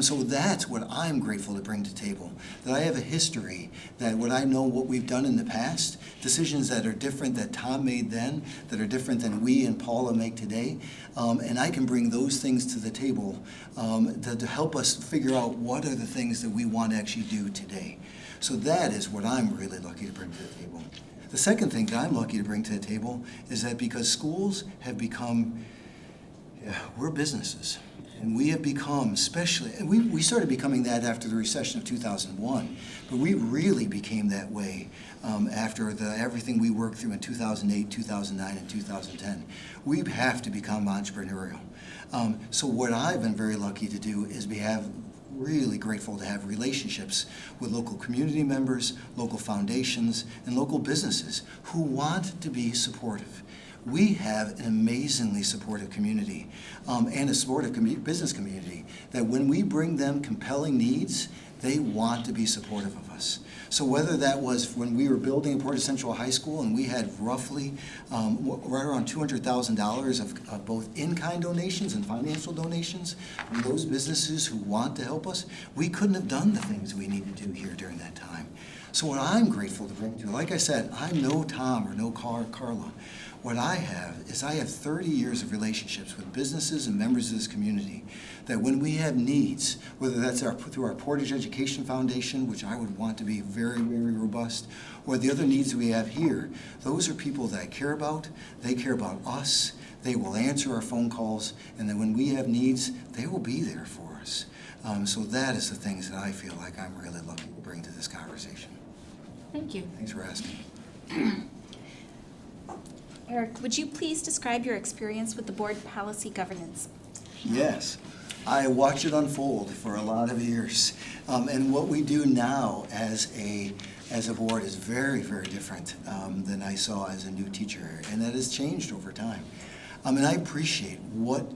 So that's what I'm grateful to bring to the table, that I have a history, that what I know what we've done in the past, decisions that are different that Tom made then, that are different than we and Paula make today, and I can bring those things to the table to help us figure out what are the things that we want to actually do today. So that is what I'm really lucky to bring to the table. The second thing that I'm lucky to bring to the table is that because schools have become, we're businesses. And we have become, especially, and we started becoming that after the recession of 2001, but we really became that way after everything we worked through in 2008, 2009, and 2010. We have to become entrepreneurial. So what I've been very lucky to do is really grateful to have relationships with local community members, local foundations, and local businesses who want to be supportive. We have an amazingly supportive community and a supportive business community that when we bring them compelling needs, they want to be supportive of us. So whether that was when we were building Portage Central High School and we had roughly right around $200,000 of both in-kind donations and financial donations from those businesses who want to help us, we couldn't have done the things we need to do here during that time. So what I'm grateful to bring to, like I said, I'm no Tom or no Carla. What I have is I have 30 years of relationships with businesses and members of this community that when we have needs, whether that's through our Portage Education Foundation, which I would want to be very, very robust, or the other needs we have here, those are people that I care about, they care about us, they will answer our phone calls, and then when we have needs, they will be there for us. So that is the things that I feel like I'm really lucky to bring to this conversation. Thank you. Thanks for asking. Eric, would you please describe your experience with the board policy governance? Yes, I watched it unfold for a lot of years. And what we do now as a board is very, very different than I saw as a new teacher, and that has changed over time. And I appreciate what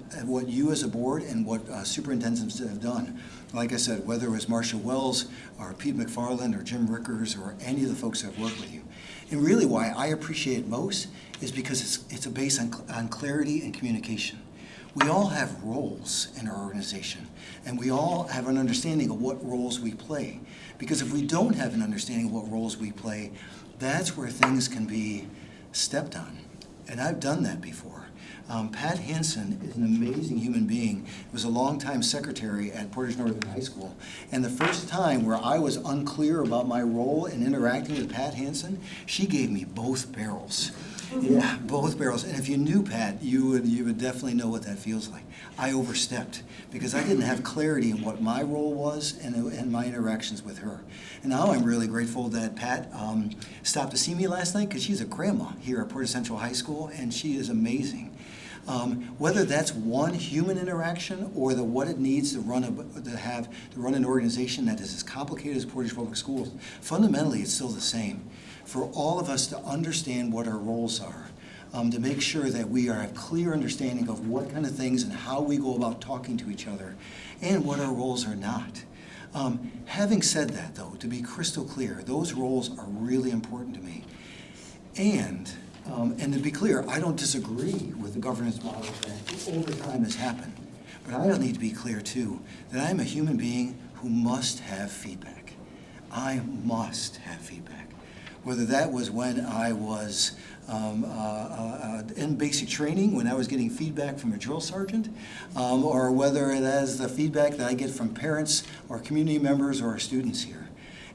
you as a board and what superintendents have done. Like I said, whether it was Marcia Wells or Pete McFarland or Jim Rickers or any of the folks that have worked with you. And really why I appreciate it most is because it's based on clarity and communication. We all have roles in our organization, and we all have an understanding of what roles we play. Because if we don't have an understanding of what roles we play, that's where things can be stepped on. And I've done that before. Pat Hansen is an amazing human being. He was a longtime secretary at Portage Northern High School. And the first time where I was unclear about my role in interacting with Pat Hansen, she gave me both barrels. Yeah, both barrels. And if you knew Pat, you would definitely know what that feels like. I overstepped because I didn't have clarity in what my role was and my interactions with her. And now I'm really grateful that Pat stopped to see me last night because she's a grandma here at Portage Central High School, and she is amazing. Whether that's one human interaction or what it needs to run an organization that is as complicated as Portage Public Schools, fundamentally it's still the same. For all of us to understand what our roles are, to make sure that we have clear understanding of what kind of things and how we go about talking to each other, and what our roles are not. Having said that, though, to be crystal clear, those roles are really important to me. And to be clear, I don't disagree with the governance model that over time has happened. But I need to be clear, too, that I'm a human being who must have feedback. I must have feedback. whether that was when I was in basic training, when I was getting feedback from a drill sergeant, or whether it is the feedback that I get from parents or community members or our students here.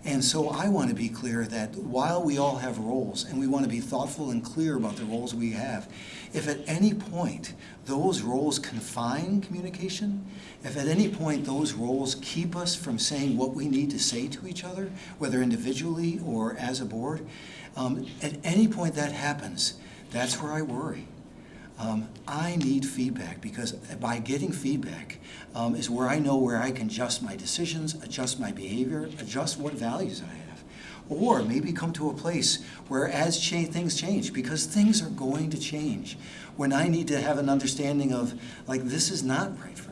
And so I want to be clear that while we all have roles, and we want to be thoughtful and clear about the roles we have, if at any point those roles confine communication, if at any point those roles keep us from saying what we need to say to each other, whether individually or as a board, at any point that happens, that's where I worry. I need feedback, because by getting feedback is where I know where I can adjust my decisions, adjust my behavior, adjust what values I have. Or maybe come to a place where as things change, because things are going to change, when I need to have an understanding of, like, this is not right for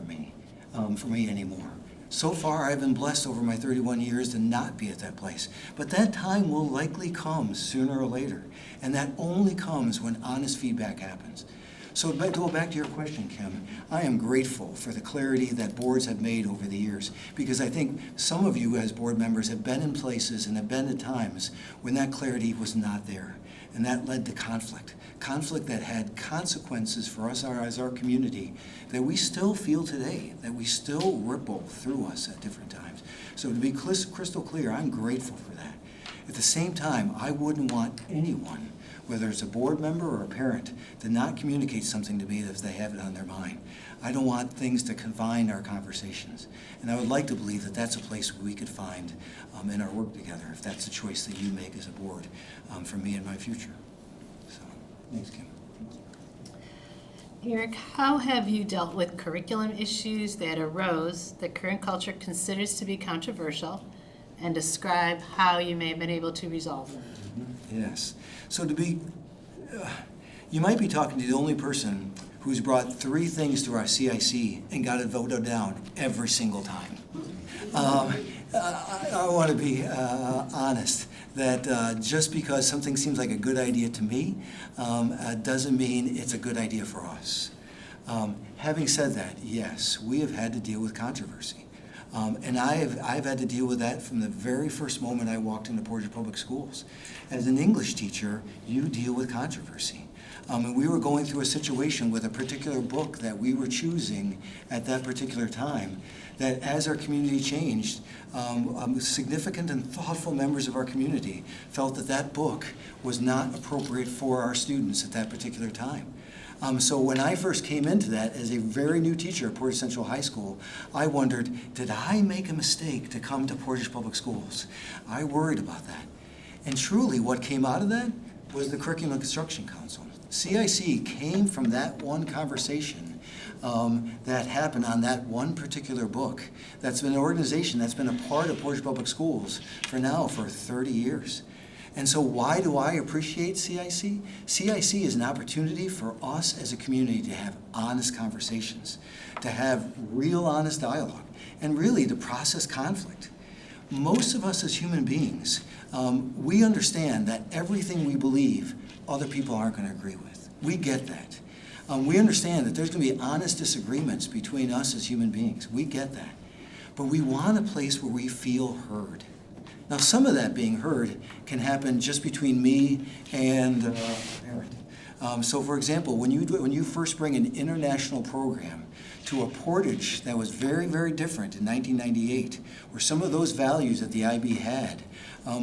me anymore. So far, I've been blessed over my 31 years to not be at that place. But that time will likely come sooner or later. And that only comes when honest feedback happens. So to go back to your question, Kim, I am grateful for the clarity that boards have made over the years, because I think some of you as board members have been in places and have been at times when that clarity was not there. And that led to conflict. Conflict that had consequences for us as our community that we still feel today, that we still ripple through us at different times. So to be crystal clear, I'm grateful for that. At the same time, I wouldn't want anyone, whether it's a board member or a parent, to not communicate something to me if they have it on their mind. I don't want things to confine our conversations. And I would like to believe that that's a place we could find in our work together, if that's the choice that you make as a board for me in my future. So, thanks, Kim. Eric, how have you dealt with curriculum issues that arose that current culture considers to be controversial, and describe how you may have been able to resolve them? Yes. So you might be talking to the only person who's brought 3 things to our CIC and got it voted down every single time. I want to be honest that just because something seems like a good idea to me doesn't mean it's a good idea for us. Having said that, yes, we have had to deal with controversy. And I've had to deal with that from the very first moment I walked into Portage Public Schools. As an English teacher, you deal with controversy. And we were going through a situation with a particular book that we were choosing at that particular time, that as our community changed, significant and thoughtful members of our community felt that that book was not appropriate for our students at that particular time. So when I first came into that as a very new teacher at Portage Central High School, I wondered, did I make a mistake to come to Portage Public Schools? I worried about that. And truly what came out of that was the Curriculum Construction Council. CIC came from that one conversation that happened on that one particular book. That's been an organization that's been a part of Portage Public Schools for 30 years. And so why do I appreciate CIC? CIC is an opportunity for us as a community to have honest conversations, to have real honest dialogue, and really to process conflict. Most of us as human beings, we understand that everything we believe, other people aren't going to agree with. We get that. We understand that there's going to be honest disagreements between us as human beings. We get that. But we want a place where we feel heard. Now, some of that being heard can happen just between me and a parent. So, for example, when you first bring an international program to a Portage that was very, very different in 1998, where some of those values that the IB had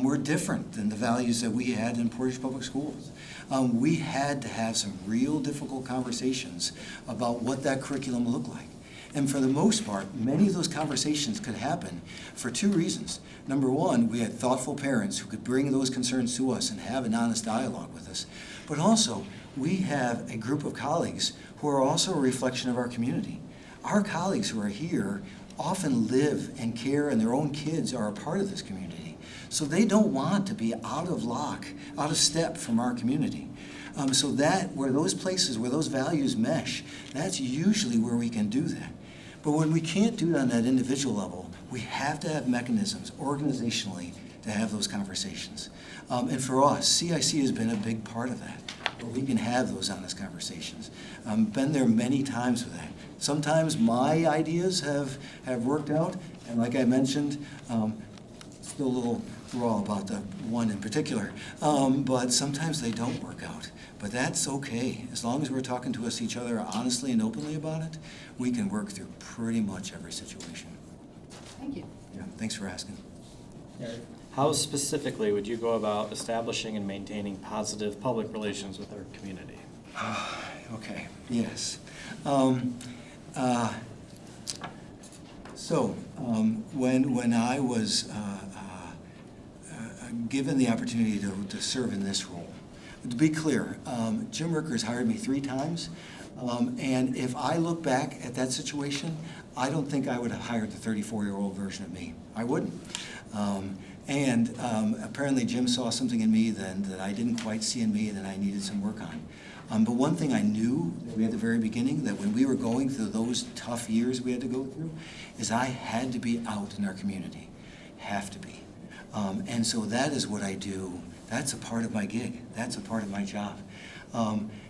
were different than the values that we had in Portage Public Schools. We had to have some real difficult conversations about what that curriculum looked like. And for the most part, many of those conversations could happen for 2 reasons. Number one, we had thoughtful parents who could bring those concerns to us and have an honest dialogue with us. But also, we have a group of colleagues who are also a reflection of our community. Our colleagues who are here often live and care, and their own kids are a part of this community. So they don't want to be out of step from our community. So that, where those places, where those values mesh, that's usually where we can do that. But when we can't do it on that individual level, we have to have mechanisms organizationally to have those conversations. And for us, CIC has been a big part of that, where we can have those honest conversations. Been there many times with that. Sometimes my ideas have worked out, and like I mentioned, still a little we're all about the one in particular. But sometimes they don't work out. But that's okay. As long as we're talking to each other honestly and openly about it, we can work through pretty much every situation. Thank you. Yeah, thanks for asking. How specifically would you go about establishing and maintaining positive public relations with our community? Okay, yes. When I was given the opportunity to serve in this role, to be clear, Jim Rickers hired me 3 times, and if I look back at that situation, I don't think I would have hired the 34-year-old version of me. I wouldn't. Apparently Jim saw something in me then that I didn't quite see in me and that I needed some work on. But one thing I knew at the very beginning, that when we were going through those tough years we had to go through, is I had to be out in our community. Have to be. And so that is what I do. That's a part of my gig. That's a part of my job.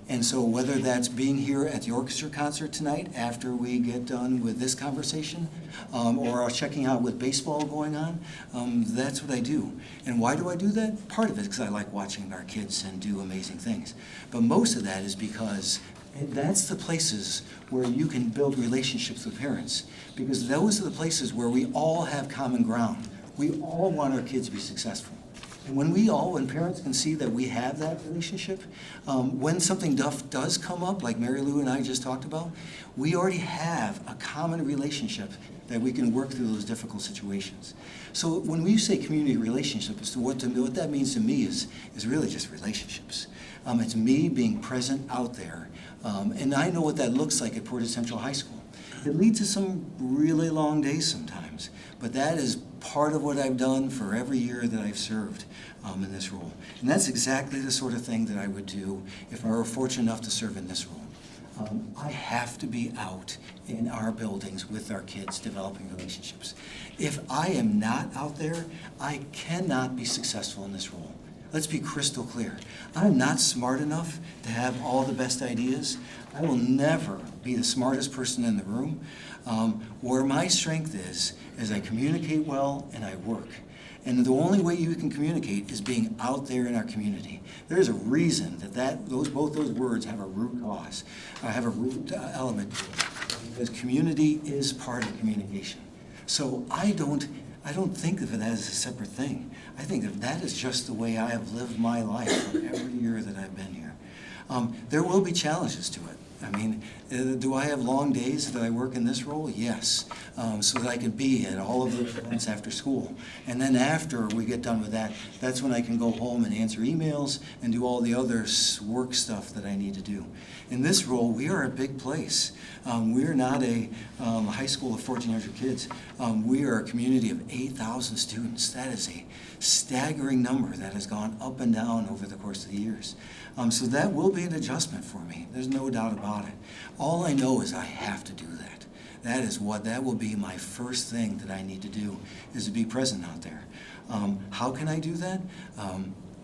And so whether that's being here at the orchestra concert tonight after we get done with this conversation, or checking out with baseball going on, that's what I do. And why do I do that? Part of it is because I like watching our kids and do amazing things. But most of that is because that's the places where you can build relationships with parents, because those are the places where we all have common ground. We all want our kids to be successful. And when parents can see that we have that relationship, when something tough does come up, like Mary Lou and I just talked about, we already have a common relationship that we can work through those difficult situations. So when we say community relationships, what that means to me is really just relationships. It's me being present out there. And I know what that looks like at Portage Central High School. It leads to some really long days sometimes, but that is part of what I've done for every year that I've served in this role. And that's exactly the sort of thing that I would do if I were fortunate enough to serve in this role. I have to be out in our buildings with our kids developing relationships. If I am not out there, I cannot be successful in this role. Let's be crystal clear. I'm not smart enough to have all the best ideas. I will never be the smartest person in the room. Where my strength is I communicate well and I work. And the only way you can communicate is being out there in our community. There's a reason both those words have a root cause, have a root element to it, because community is part of communication. So I don't think of it as a separate thing. I think of that as just the way I have lived my life for every year that I've been here. There will be challenges to it. I mean, do I have long days that I work in this role? Yes, so that I can be at all of those events after school. And then after we get done with that, that's when I can go home and answer emails and do all the other work stuff that I need to do. In this role, we are a big place. We are not a high school of 1,400 kids. We are a community of 8,000 students. That is a staggering number that has gone up and down over the course of the years. So that will be an adjustment for me. There's no doubt about it. All I know is I have to do that. That will be my first thing that I need to do, is to be present out there. How can I do that?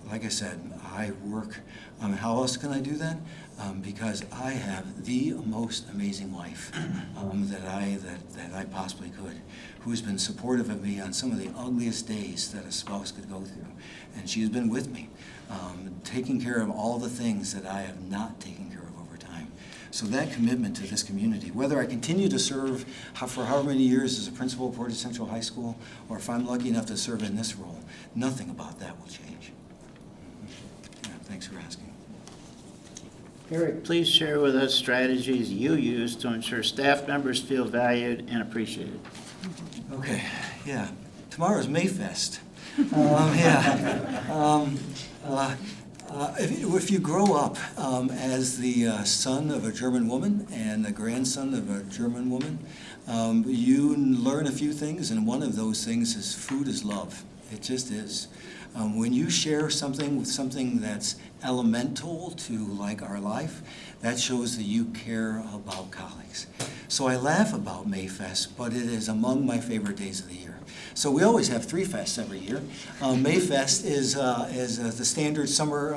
Like I said, I work. How else can I do that? Because I have the most amazing wife that I possibly could, who's been supportive of me on some of the ugliest days that a spouse could go through. And she's been with me, taking care of all the things that I have not taken care of over time. So that commitment to this community, whether I continue to serve for however many years as a principal at Portage Central High School, or if I'm lucky enough to serve in this role, nothing about that will change. Yeah, thanks for asking. Eric, please share with us strategies you use to ensure staff members feel valued and appreciated. Okay, yeah. Tomorrow's Mayfest. If you grow up as the son of a German woman and the grandson of a German woman, you learn a few things, and one of those things is food is love. It just is. When you share something with something that's elemental to like our life, that shows that you care about colleagues. So I laugh about Mayfest, but it is among my favorite days of the year. So we always have 3 fests every year. Mayfest is the standard summer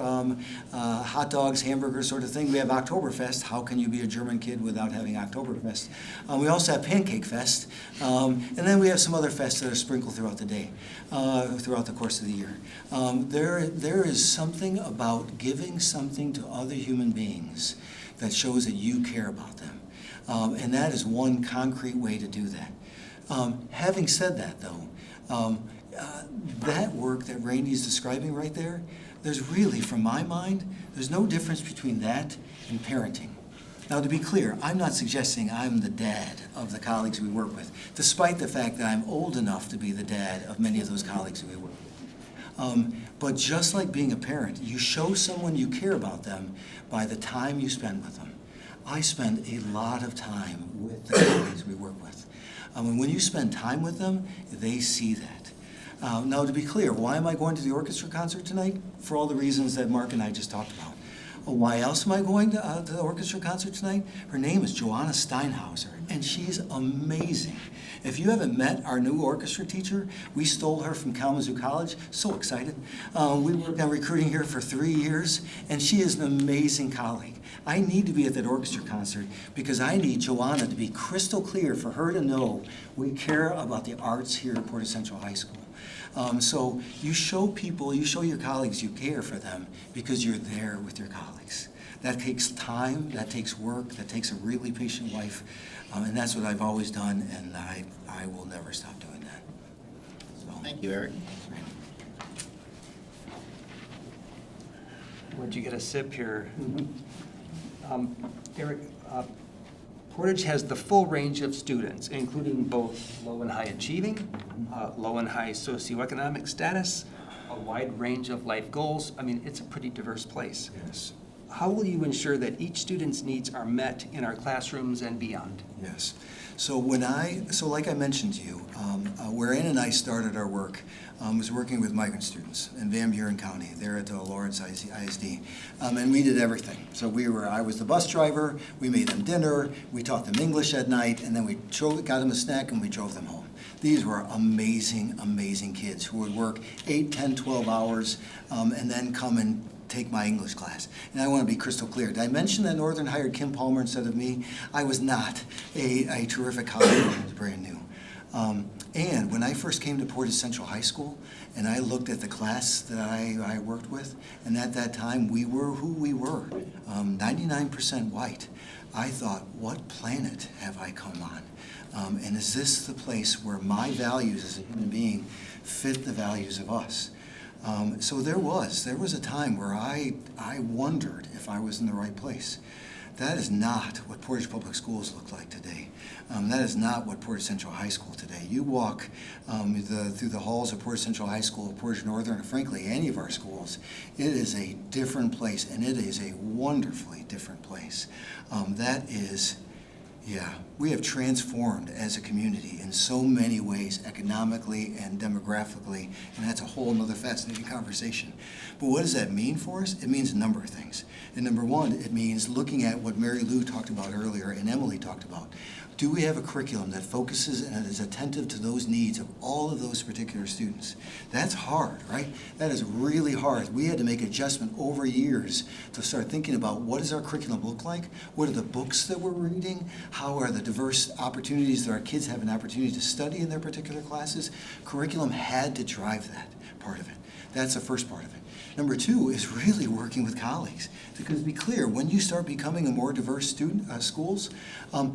hot dogs, hamburgers sort of thing. We have Oktoberfest. How can you be a German kid without having Oktoberfest? We also have Pancake Fest. And then we have some other fests that are sprinkled throughout the day, throughout the course of the year. There is something about giving something to other human beings that shows that you care about them. And that is one concrete way to do that. Having said that, though, that work that Randy's describing right there, there's really, from my mind, there's no difference between that and parenting. Now, to be clear, I'm not suggesting I'm the dad of the colleagues we work with, despite the fact that I'm old enough to be the dad of many of those colleagues we work with. But just like being a parent, you show someone you care about them by the time you spend with them. I spend a lot of time with the colleagues we work with. And when you spend time with them, they see that. Now, to be clear, why am I going to the orchestra concert tonight? For all the reasons that Mark and I just talked about. Why else am I going to the orchestra concert tonight? Her name is Joanna Steinhauser, and she's amazing. If you haven't met our new orchestra teacher, we stole her from Kalamazoo College. So excited. We worked on recruiting her for 3 years, and she is an amazing colleague. I need to be at that orchestra concert because I need Joanna to be crystal clear for her to know we care about the arts here at Portage Central High School. So you show people, you show your colleagues you care for them because you're there with your colleagues. That takes time, that takes work, that takes a really patient wife, and that's what I've always done, and I will never stop doing that. So. Thank you, Eric. Would you get a sip here? Eric, Portage has the full range of students, including both low and high achieving, low and high socioeconomic status, a wide range of life goals. I mean, it's a pretty diverse place. Yes. How will you ensure that each student's needs are met in our classrooms and beyond? Yes. So like I mentioned to you, where Ann and I started our work was working with migrant students in Van Buren County, there at the Lawrence ISD, and we did everything. So I was the bus driver, we made them dinner, we taught them English at night, and then we got them a snack and we drove them home. These were amazing, amazing kids who would work 8, 10, 12 hours and then come and take my English class. And I want to be crystal clear. Did I mention that Northern hired Kim Palmer instead of me? I was not a terrific colleague when I was brand new. And when I first came to Portage Central High School, and I looked at the class that I worked with, and at that time we were who we were, 99% white, I thought, what planet have I come on? And is this the place where my values as a human being fit the values of us? So there was a time where I wondered if I was in the right place. That is not what Portage Public Schools look like today. That is not what Portage Central High School today. You walk through the halls of Portage Central High School, Portage Northern, or frankly any of our schools, it is a different place, and it is a wonderfully different place. We have transformed as a community in so many ways, economically and demographically, and that's a whole other fascinating conversation. But what does that mean for us? It means a number of things. And number one, it means looking at what Mary Lou talked about earlier and Emily talked about. Do we have a curriculum that focuses and is attentive to those needs of all of those particular students? That's hard, right? That is really hard. We had to make adjustment over years to start thinking about what does our curriculum look like? What are the books that we're reading? How are the diverse opportunities that our kids have an opportunity to study in their particular classes? Curriculum had to drive that part of it. That's the first part of it. Number two is really working with colleagues. Because to be clear, when you start becoming a more diverse schools,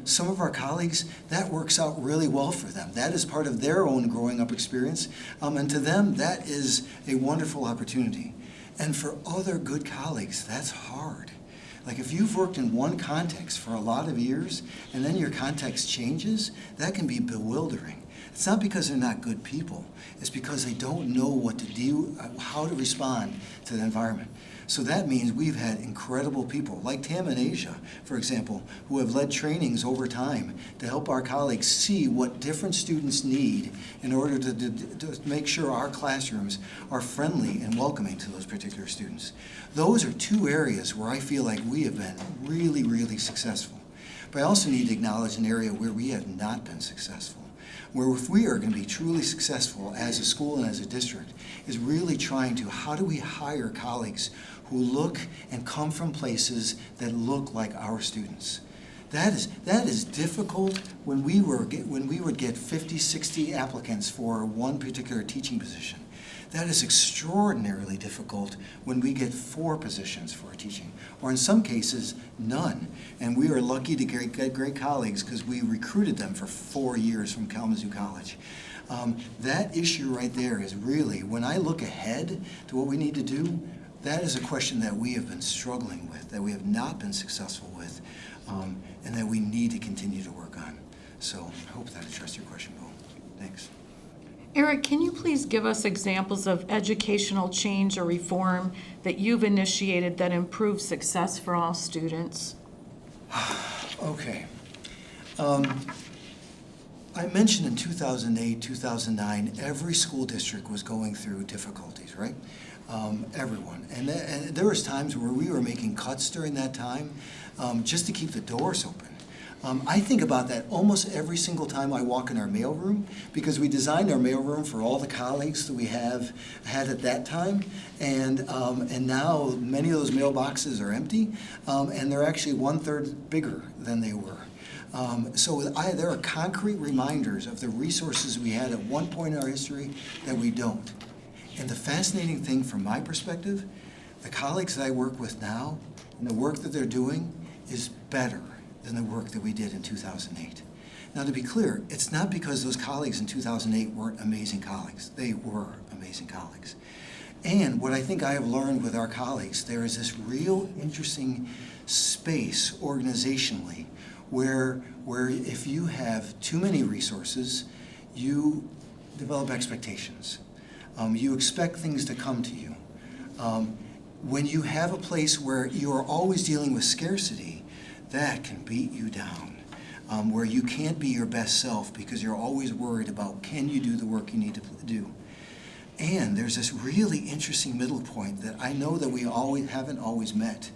some of our colleagues, that works out really well for them. That is part of their own growing up experience. And to them, that is a wonderful opportunity. And for other good colleagues, that's hard. Like if you've worked in one context for a lot of years, and then your context changes, that can be bewildering. It's not because they're not good people. It's because they don't know what to do, how to respond to the environment. So that means we've had incredible people, like Tam and Asia, for example, who have led trainings over time to help our colleagues see what different students need in order to make sure our classrooms are friendly and welcoming to those particular students. Those are two areas where I feel like we have been really, really successful. But I also need to acknowledge an area where we have not been successful, where if we are going to be truly successful as a school and as a district, is really trying to, how do we hire colleagues who look and come from places that look like our students? That is difficult when we would get 50, 60 applicants for one particular teaching position. That is extraordinarily difficult when we get 4 positions for a teaching, or in some cases, none. And we are lucky to get great colleagues because we recruited them for 4 years from Kalamazoo College. That issue right there is really, when I look ahead to what we need to do, that is a question that we have been struggling with, that we have not been successful with, and that we need to continue to work on. So I hope that addressed your question, Bill. Thanks. Eric, can you please give us examples of educational change or reform that you've initiated that improves success for all students? Okay. I mentioned in 2008, 2009, every school district was going through difficulties, right? Everyone. And there was times where we were making cuts during that time just to keep the doors open. I think about that almost every single time I walk in our mailroom, because we designed our mailroom for all the colleagues that we had at that time, and now many of those mailboxes are empty, and they're actually 1/3 bigger than they were. So there are concrete reminders of the resources we had at one point in our history that we don't. And the fascinating thing from my perspective, the colleagues that I work with now and the work that they're doing is better than the work that we did in 2008. Now, to be clear, it's not because those colleagues in 2008 weren't amazing colleagues. They were amazing colleagues. And what I think I have learned with our colleagues, there is this real interesting space organizationally where if you have too many resources, you develop expectations. You expect things to come to you. When you have a place where you are always dealing with scarcity, that can beat you down, where you can't be your best self because you're always worried about, can you do the work you need to do? And there's this really interesting middle point that I know that we haven't always met,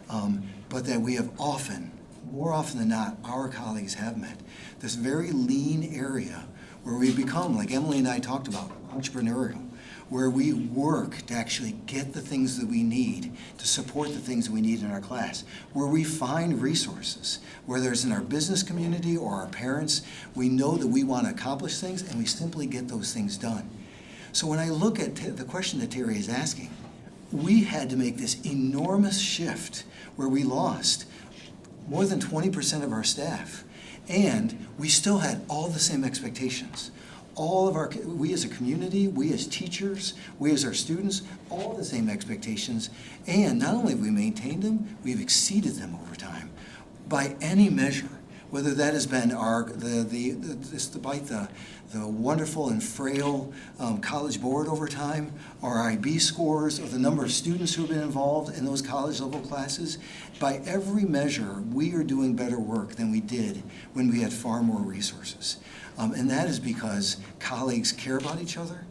but that we have more often than not, our colleagues have met. This very lean area where we become, like Emily and I talked about, entrepreneurial, where we work to actually get the things that we need to support the things that we need in our class, where we find resources, whether it's in our business community or our parents. We know that we want to accomplish things, and we simply get those things done. So when I look at the question that Terry is asking, we had to make this enormous shift where we lost more than 20% of our staff, and we still had all the same expectations. We as a community, we as teachers, we as our students, all the same expectations. And not only have we maintained them, we've exceeded them over time by any measure. Whether that has been despite the wonderful and frail college board over time, our IB scores, or the number of students who have been involved in those college level classes, by every measure, we are doing better work than we did when we had far more resources. And that is because colleagues care about each other.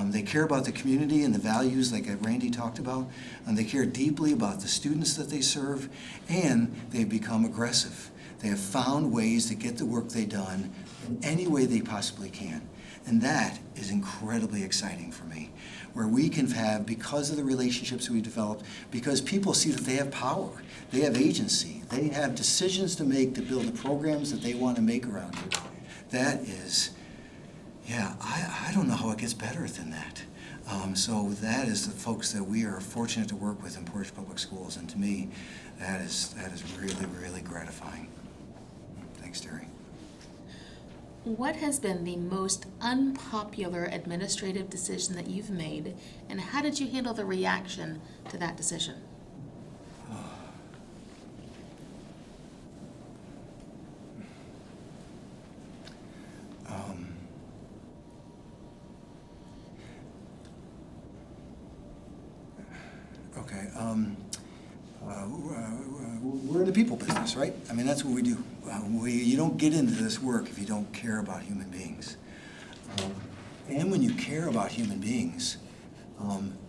They care about the community and the values like Randy talked about. And they care deeply about the students that they serve. And they've become aggressive. They have found ways to get the work they've done in any way they possibly can. And that is incredibly exciting for me, where we can have, because of the relationships we've developed, because people see that they have power, they have agency, they have decisions to make to build the programs that they want to make around here. That is, I don't know how it gets better than that. So that is the folks that we are fortunate to work with in Portage Public Schools, and to me, that is really, really gratifying. Thanks, Terry. What has been the most unpopular administrative decision that you've made, and how did you handle the reaction to that decision? Okay. we're in the people business, right? I mean, that's what we do. You don't get into this work if you don't care about human beings. And when you care about human beings,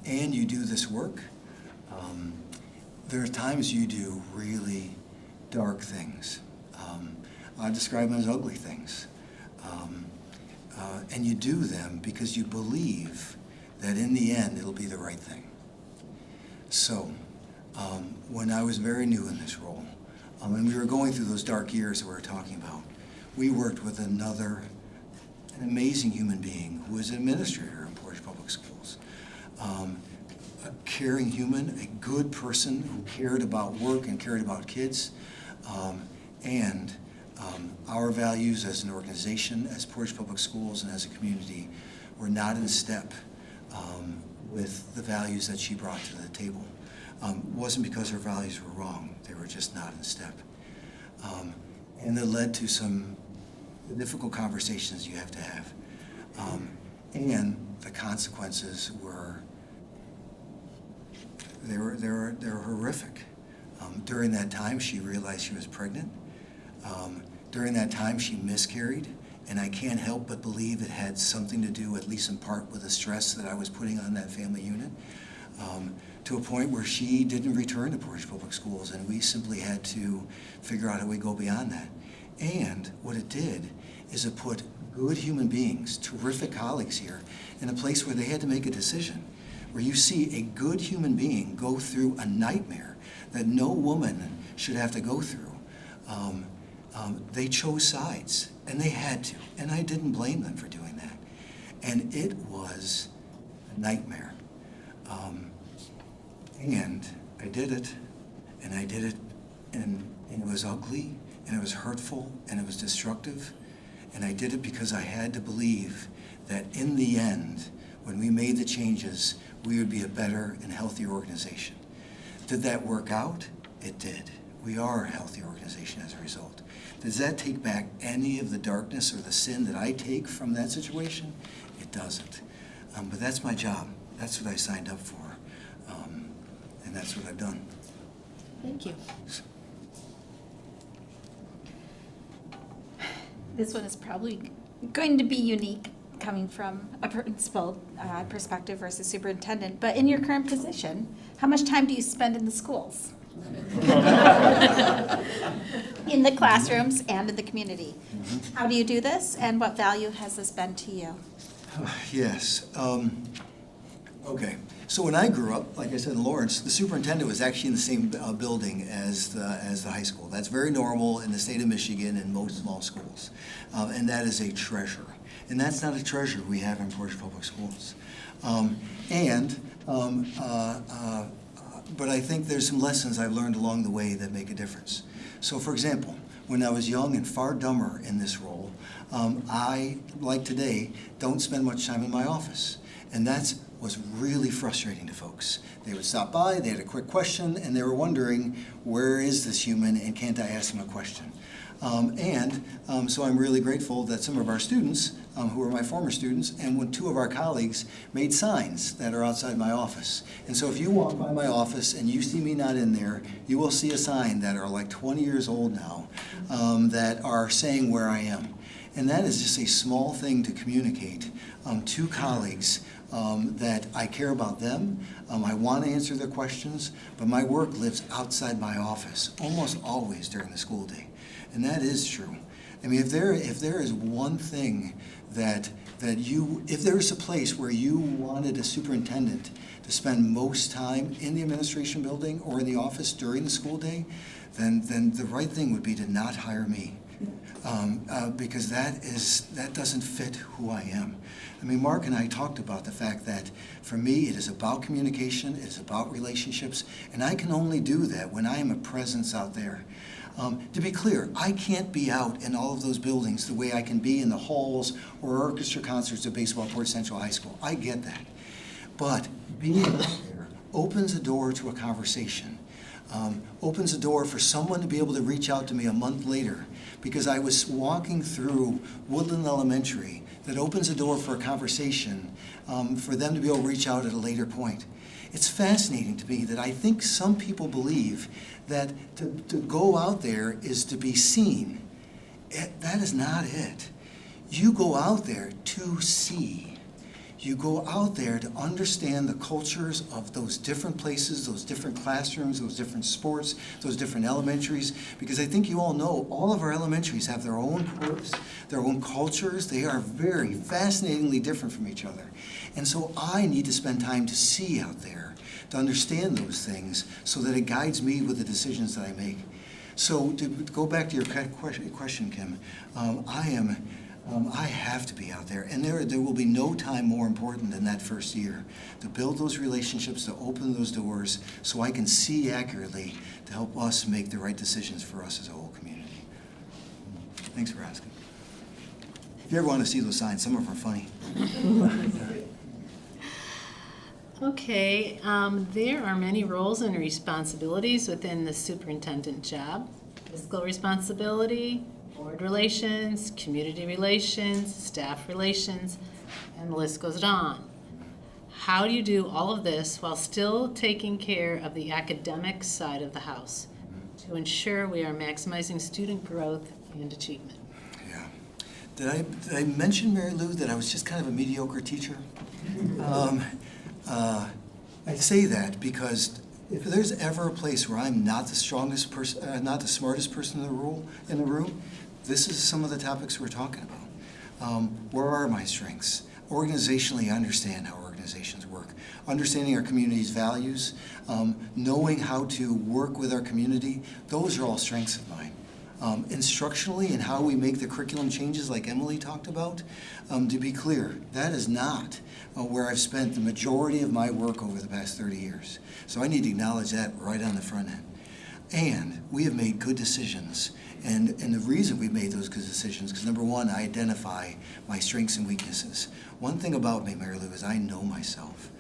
and you do this work, there are times you do really dark things. I describe them as ugly things. And you do them because you believe that in the end it'll be the right thing. So, when I was very new in this role, and we were going through those dark years that we were talking about, we worked with an amazing human being who was an administrator in Portage Public Schools. A caring human, a good person who cared about work and cared about kids, and our values as an organization, as Portage Public Schools, and as a community were not in step with the values that she brought to the table. Wasn't because her values were wrong, they were just not in step. And that led to some difficult conversations you have to have. And the consequences were, they were horrific. During that time, she realized she was pregnant. During that time, she miscarried, and I can't help but believe it had something to do, at least in part, with the stress that I was putting on that family unit, to a point where she didn't return to Portage Public Schools, and we simply had to figure out how we go beyond that. And what it did is it put good human beings, terrific colleagues here, in a place where they had to make a decision, where you see a good human being go through a nightmare that no woman should have to go through. They chose sides, and they had to, and I didn't blame them for doing that. And it was a nightmare. And I did it, and it was ugly, and it was hurtful, and it was destructive, and I did it because I had to believe that in the end, when we made the changes, we would be a better and healthier organization. Did that work out? It did. We are a healthy organization as a result. Does that take back any of the darkness or the sin that I take from that situation? It doesn't. But that's my job. That's what I signed up for. And that's what I've done. Thank you. This one is probably going to be unique coming from a principal perspective versus superintendent, but in your current position, how much time do you spend in the schools? In the classrooms and in the community. How do you do this, and what value has this been to you? Yes. Okay. So when I grew up, like I said, in Lawrence, the superintendent was actually in the same building as the high school. That's very normal in the state of Michigan in most small schools. And that is a treasure. And that's not a treasure we have in Portage Public Schools. But I think there's some lessons I've learned along the way that make a difference. So for example, when I was young and far dumber in this role, I, like today, don't spend much time in my office. And that was really frustrating to folks. They would stop by, they had a quick question, and they were wondering, where is this human, and can't I ask him a question? So I'm really grateful that some of our students, who were my former students, and when two of our colleagues made signs that are outside my office. And so if you walk by my office and you see me not in there, you will see a sign that are like 20 years old now that are saying where I am. And that is just a small thing to communicate to colleagues that I care about them, I want to answer their questions, but my work lives outside my office, almost always during the school day. And that is true. I mean, if there is one thing that if there is a place where you wanted a superintendent to spend most time in the administration building or in the office during the school day, then the right thing would be to not hire me. Because that doesn't fit who I am. I mean, Mark and I talked about the fact that for me it is about communication, it is about relationships, and I can only do that when I am a presence out there. To be clear, I can't be out in all of those buildings the way I can be in the halls or orchestra concerts at baseball at Portage Central High School. I get that. But being out there opens a door to a conversation. Opens a door for someone to be able to reach out to me a month later because I was walking through Woodland Elementary. That opens a door for a conversation for them to be able to reach out at a later point. it's fascinating to me that I think some people believe that to go out there is to be seen. That is not it. You go out there to see. You go out there to understand the cultures of those different places, those different classrooms, those different sports, those different elementaries, because I think you all know all of our elementaries have their own quirks, their own cultures. They are very fascinatingly different from each other. And so I need to spend time to see out there, to understand those things so that it guides me with the decisions that I make. So to go back to your question, Kim, I have to be out there, and there will be no time more important than that first year to build those relationships, to open those doors, so I can see accurately to help us make the right decisions for us as a whole community. Thanks for asking. If you ever want to see those signs, some of them are funny. Okay, there are many roles and responsibilities within the superintendent job. Fiscal responsibility, board relations, community relations, staff relations, and the list goes on. How do you do all of this while still taking care of the academic side of the house to ensure we are maximizing student growth and achievement? Yeah. Did I mention, Mary Lou, that I was just kind of a mediocre teacher? I say that because if there's ever a place where I'm not the strongest person, not the smartest person in the room, this is some of the topics we're talking about. Where are my strengths? Organizationally, I understand how organizations work. Understanding our community's values, knowing how to work with our community, those are all strengths of mine. Instructionally and how we make the curriculum changes like Emily talked about, to be clear, that is not where I've spent the majority of my work over the past 30 years. So I need to acknowledge that right on the front end. And we have made good decisions. And the reason we've made those good decisions, because number one, I identify my strengths and weaknesses. One thing about me, Mary Lou, is I know myself,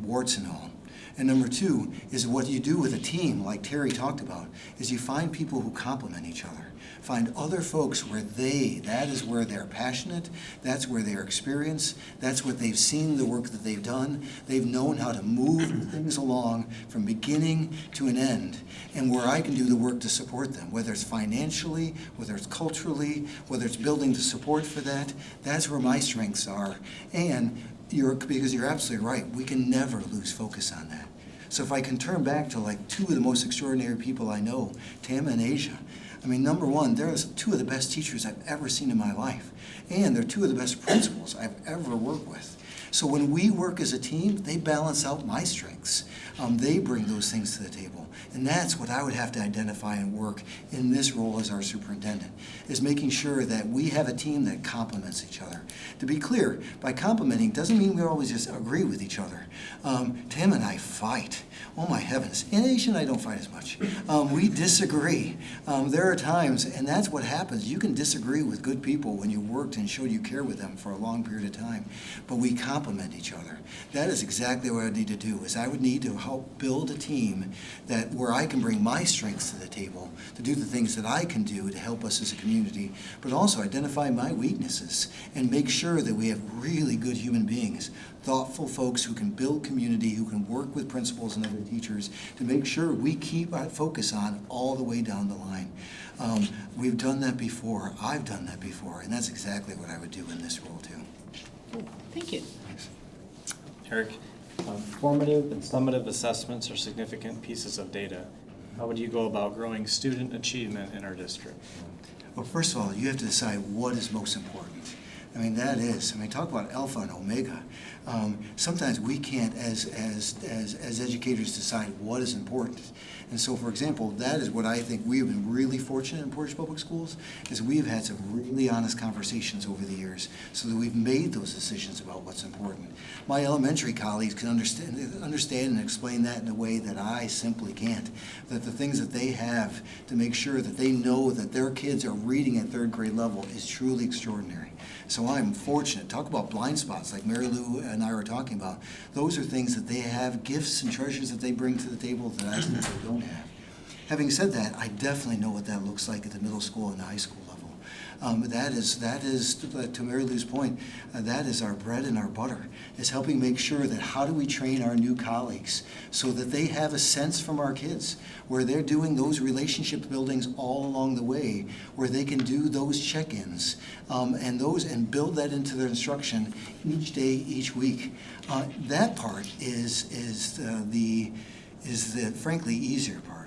warts and all. And number two is what you do with a team, like Terry talked about, is you find people who complement each other. Find other folks where that is where they're passionate, that's where they're experienced, that's what they've seen, the work that they've done. They've known how to move things along from beginning to an end, and where I can do the work to support them, whether it's financially, whether it's culturally, whether it's building the support for that. That's where my strengths are. And because you're absolutely right, we can never lose focus on that. So if I can turn back to like two of the most extraordinary people I know, Tama and Asia. I mean, number one, they're two of the best teachers I've ever seen in my life. And they're two of the best principals I've ever worked with. So when we work as a team, they balance out my strengths. They bring those things to the table. And that's what I would have to identify and work in this role as our superintendent, is making sure that we have a team that complements each other. To be clear, by complementing doesn't mean we always just agree with each other. Tim and I fight. Oh my heavens. In Asian, I don't fight as much. We disagree. There are times, and that's what happens. You can disagree with good people when you worked and showed you care with them for a long period of time. But we complement each other. That is exactly what I need to do, is I would need to help build a team where I can bring my strengths to the table to do the things that I can do to help us as a community, but also identify my weaknesses and make sure that we have really good human beings, thoughtful folks who can build community, who can work with principals and other teachers to make sure we keep our focus on all the way down the line. We've done that before. I've done that before, and that's exactly what I would do in this role too. Thank you. Thanks. Eric, formative and summative assessments are significant pieces of data. How would you go about growing student achievement in our district? Well, first of all, you have to decide what is most important. I mean, talk about alpha and omega. Sometimes we can't, as educators, decide what is important. And so, for example, that is what I think we have been really fortunate in Portage Public Schools, is we've had some really honest conversations over the years so that we've made those decisions about what's important. My elementary colleagues can understand and explain that in a way that I simply can't. That the things that they have to make sure that they know that their kids are reading at third grade level is truly extraordinary. So I'm fortunate. Talk about blind spots like Mary Lou and I were talking about. Those are things that they have, gifts and treasures that they bring to the table that I simply don't have. Having said that, I definitely know what that looks like at the middle school and the high school level. That is, to Mary Lou's point, that is our bread and our butter, is helping make sure that how do we train our new colleagues so that they have a sense from our kids where they're doing those relationship buildings all along the way, where they can do those check-ins and build that into their instruction each day, each week. That part is the frankly easier part.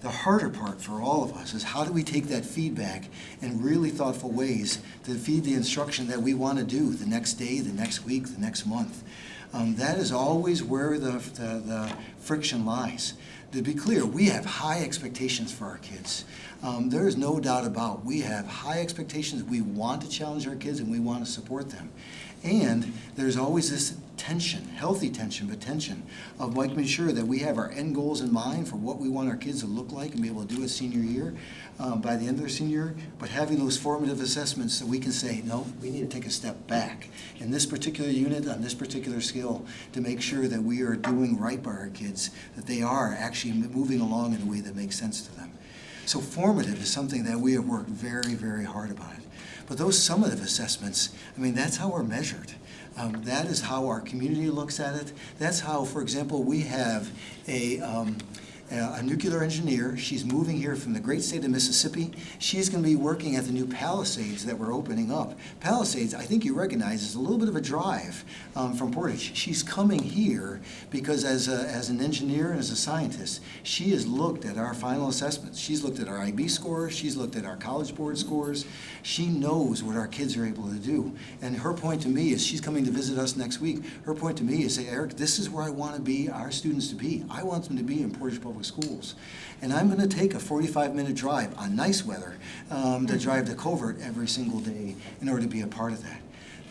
The harder part for all of us is how do we take that feedback in really thoughtful ways to feed the instruction that we want to do the next day, the next week, the next month. That is always where the friction lies. To be clear, we have high expectations for our kids. There is no doubt about we have high expectations. We want to challenge our kids and we want to support them. And there's always this tension, healthy tension, but tension of making sure that we have our end goals in mind for what we want our kids to look like and be able to do a senior year, by the end of their senior year, but having those formative assessments that we can say, no, we need to take a step back in this particular unit, on this particular skill, to make sure that we are doing right by our kids, that they are actually moving along in a way that makes sense to them. So formative is something that we have worked very, very hard about. But those summative assessments, I mean, that's how we're measured. That is how our community looks at it. That's how, for example, we have a nuclear engineer. She's moving here from the great state of Mississippi. She's going to be working at the new Palisades that we're opening up. Palisades, I think you recognize, is a little bit of a drive from Portage. She's coming here because as an engineer and as a scientist, she has looked at our final assessments. She's looked at our IB scores. She's looked at our College Board scores. She knows what our kids are able to do. And her point to me is, she's coming to visit us next week. Her point to me is, say, Eric, this is where I want to be our students to be. I want them to be in Portage Public Schools. And I'm going to take a 45-minute drive on nice weather to drive to Covert every single day in order to be a part of that.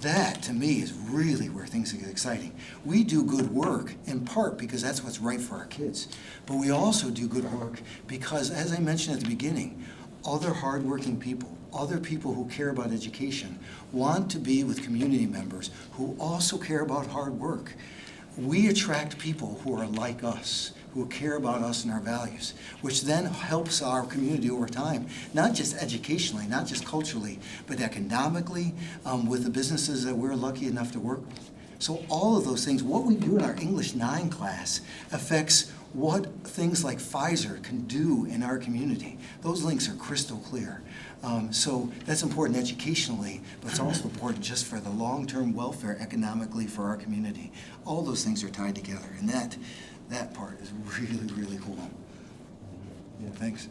That, to me, is really where things get exciting. We do good work in part because that's what's right for our kids. But we also do good work because, as I mentioned at the beginning, other hardworking people, other people who care about education, want to be with community members who also care about hard work. We attract people who are like us, who care about us and our values, which then helps our community over time, not just educationally, not just culturally, but economically, with the businesses that we're lucky enough to work with. So all of those things, what we do in our English 9 class affects what things like Pfizer can do in our community. Those links are crystal clear. So that's important educationally, but it's also important just for the long-term welfare economically for our community. All those things are tied together, and that part is really, really cool. Yeah, thanks.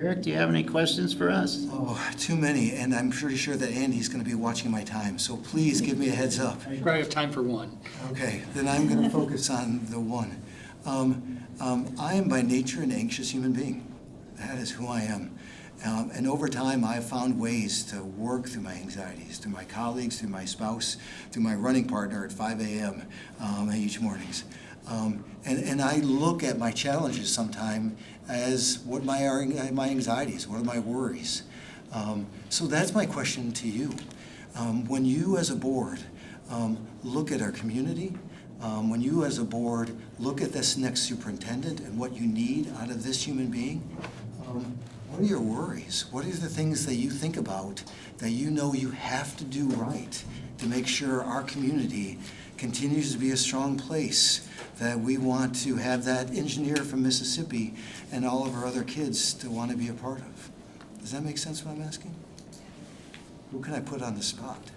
Eric, do you have any questions for us? Oh, too many, and I'm pretty sure that Andy's going to be watching my time, so please give me a heads up. I probably have time for one. Okay, then I'm going to focus on the one. I am by nature an anxious human being. That is who I am. And over time, I've found ways to work through my anxieties, through my colleagues, through my spouse, through my running partner at 5 a.m. Each mornings. And I look at my challenges sometime as what my anxieties, what are my worries. So that's my question to you. When you as a board look at our community, when you as a board look at this next superintendent and what you need out of this human being, what are your worries? What are the things that you think about that you know you have to do right to make sure our community continues to be a strong place, that we want to have that engineer from Mississippi and all of our other kids to want to be a part of? Does that make sense what I'm asking? Who can I put on the spot?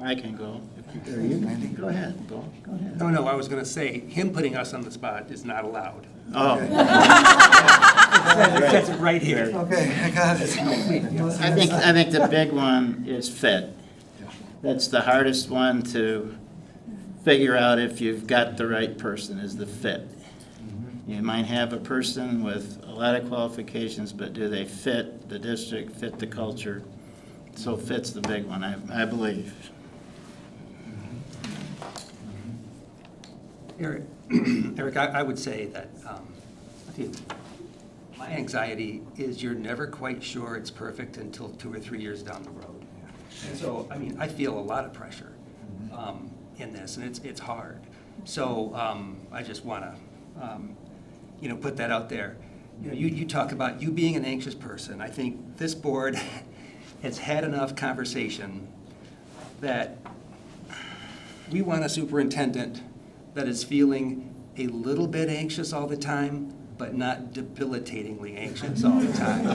I can go. There you go, Andy. Go ahead, Go ahead. No, I was going to say, him putting us on the spot is not allowed. Oh, It says it right here. Okay, I got it. I think the big one is fit. That's the hardest one to figure out if you've got the right person, is the fit. You might have a person with a lot of qualifications, but do they fit the district, fit the culture? So fit's the big one, I believe. Eric, I would say that my anxiety is you're never quite sure it's perfect until 2 or 3 years down the road. And so, I mean, I feel a lot of pressure in this, and it's hard. So I just want to, put that out there. You know, you talk about you being an anxious person. I think this board has had enough conversation that we want a superintendent that is feeling a little bit anxious all the time, but not debilitatingly anxious all the time.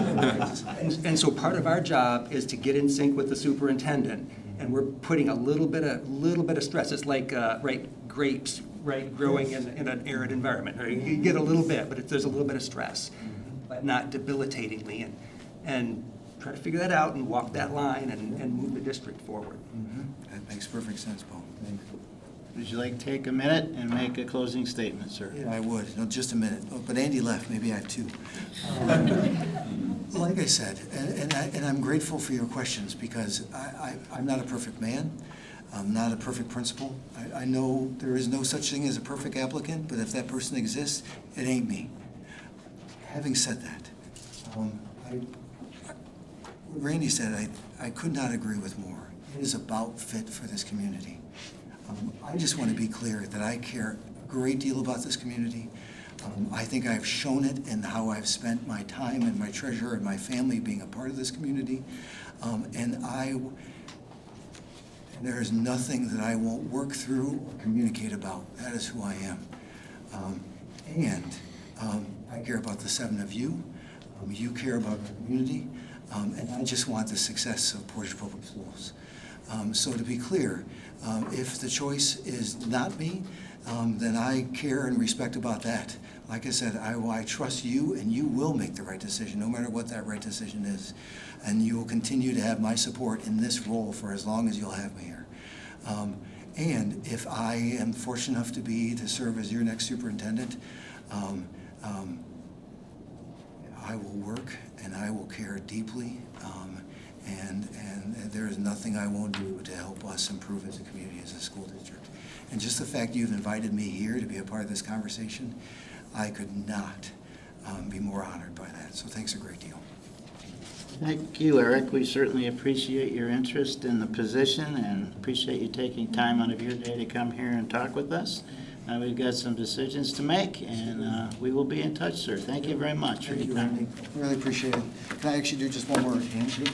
And so part of our job is to get in sync with the superintendent, and we're putting a little bit of stress. It's like grapes, right, growing in an arid environment. Right? You get a little bit, but there's a little bit of stress, but not debilitatingly. And try to figure that out and walk that line and move the district forward. That makes perfect sense, Paul. Would you like to take a minute and make a closing statement, sir? Yeah, I would. No, just a minute. Oh, but Andy left. Maybe I have two. Like I said, and I'm grateful for your questions because I'm not a perfect man. I'm not a perfect principal. I know there is no such thing as a perfect applicant, but if that person exists, it ain't me. Having said that, what Randy said, I could not agree with more. It is about fit for this community. I just want to be clear that I care a great deal about this community. I think I've shown it in how I've spent my time and my treasure and my family being a part of this community. And there is nothing that I won't work through or communicate about. That is who I am. I care about the 7 of you. You care about the community. And I just want the success of Portage Public Schools. So to be clear, if the choice is not me, then I care and respect about that. Like I said, I trust you, and you will make the right decision, no matter what that right decision is. And you will continue to have my support in this role for as long as you'll have me here. And if I am fortunate enough to serve as your next superintendent, I will work and I will care deeply. And there is nothing I won't do to help us improve as a community, as a school district. And just the fact you've invited me here to be a part of this conversation, I could not be more honored by that. So thanks a great deal. Thank you, Eric. We certainly appreciate your interest in the position and appreciate you taking time out of your day to come here and talk with us. We've got some decisions to make, and we will be in touch, sir. Thank you very much for your time. Really appreciate it. Can I actually do just one more handshake?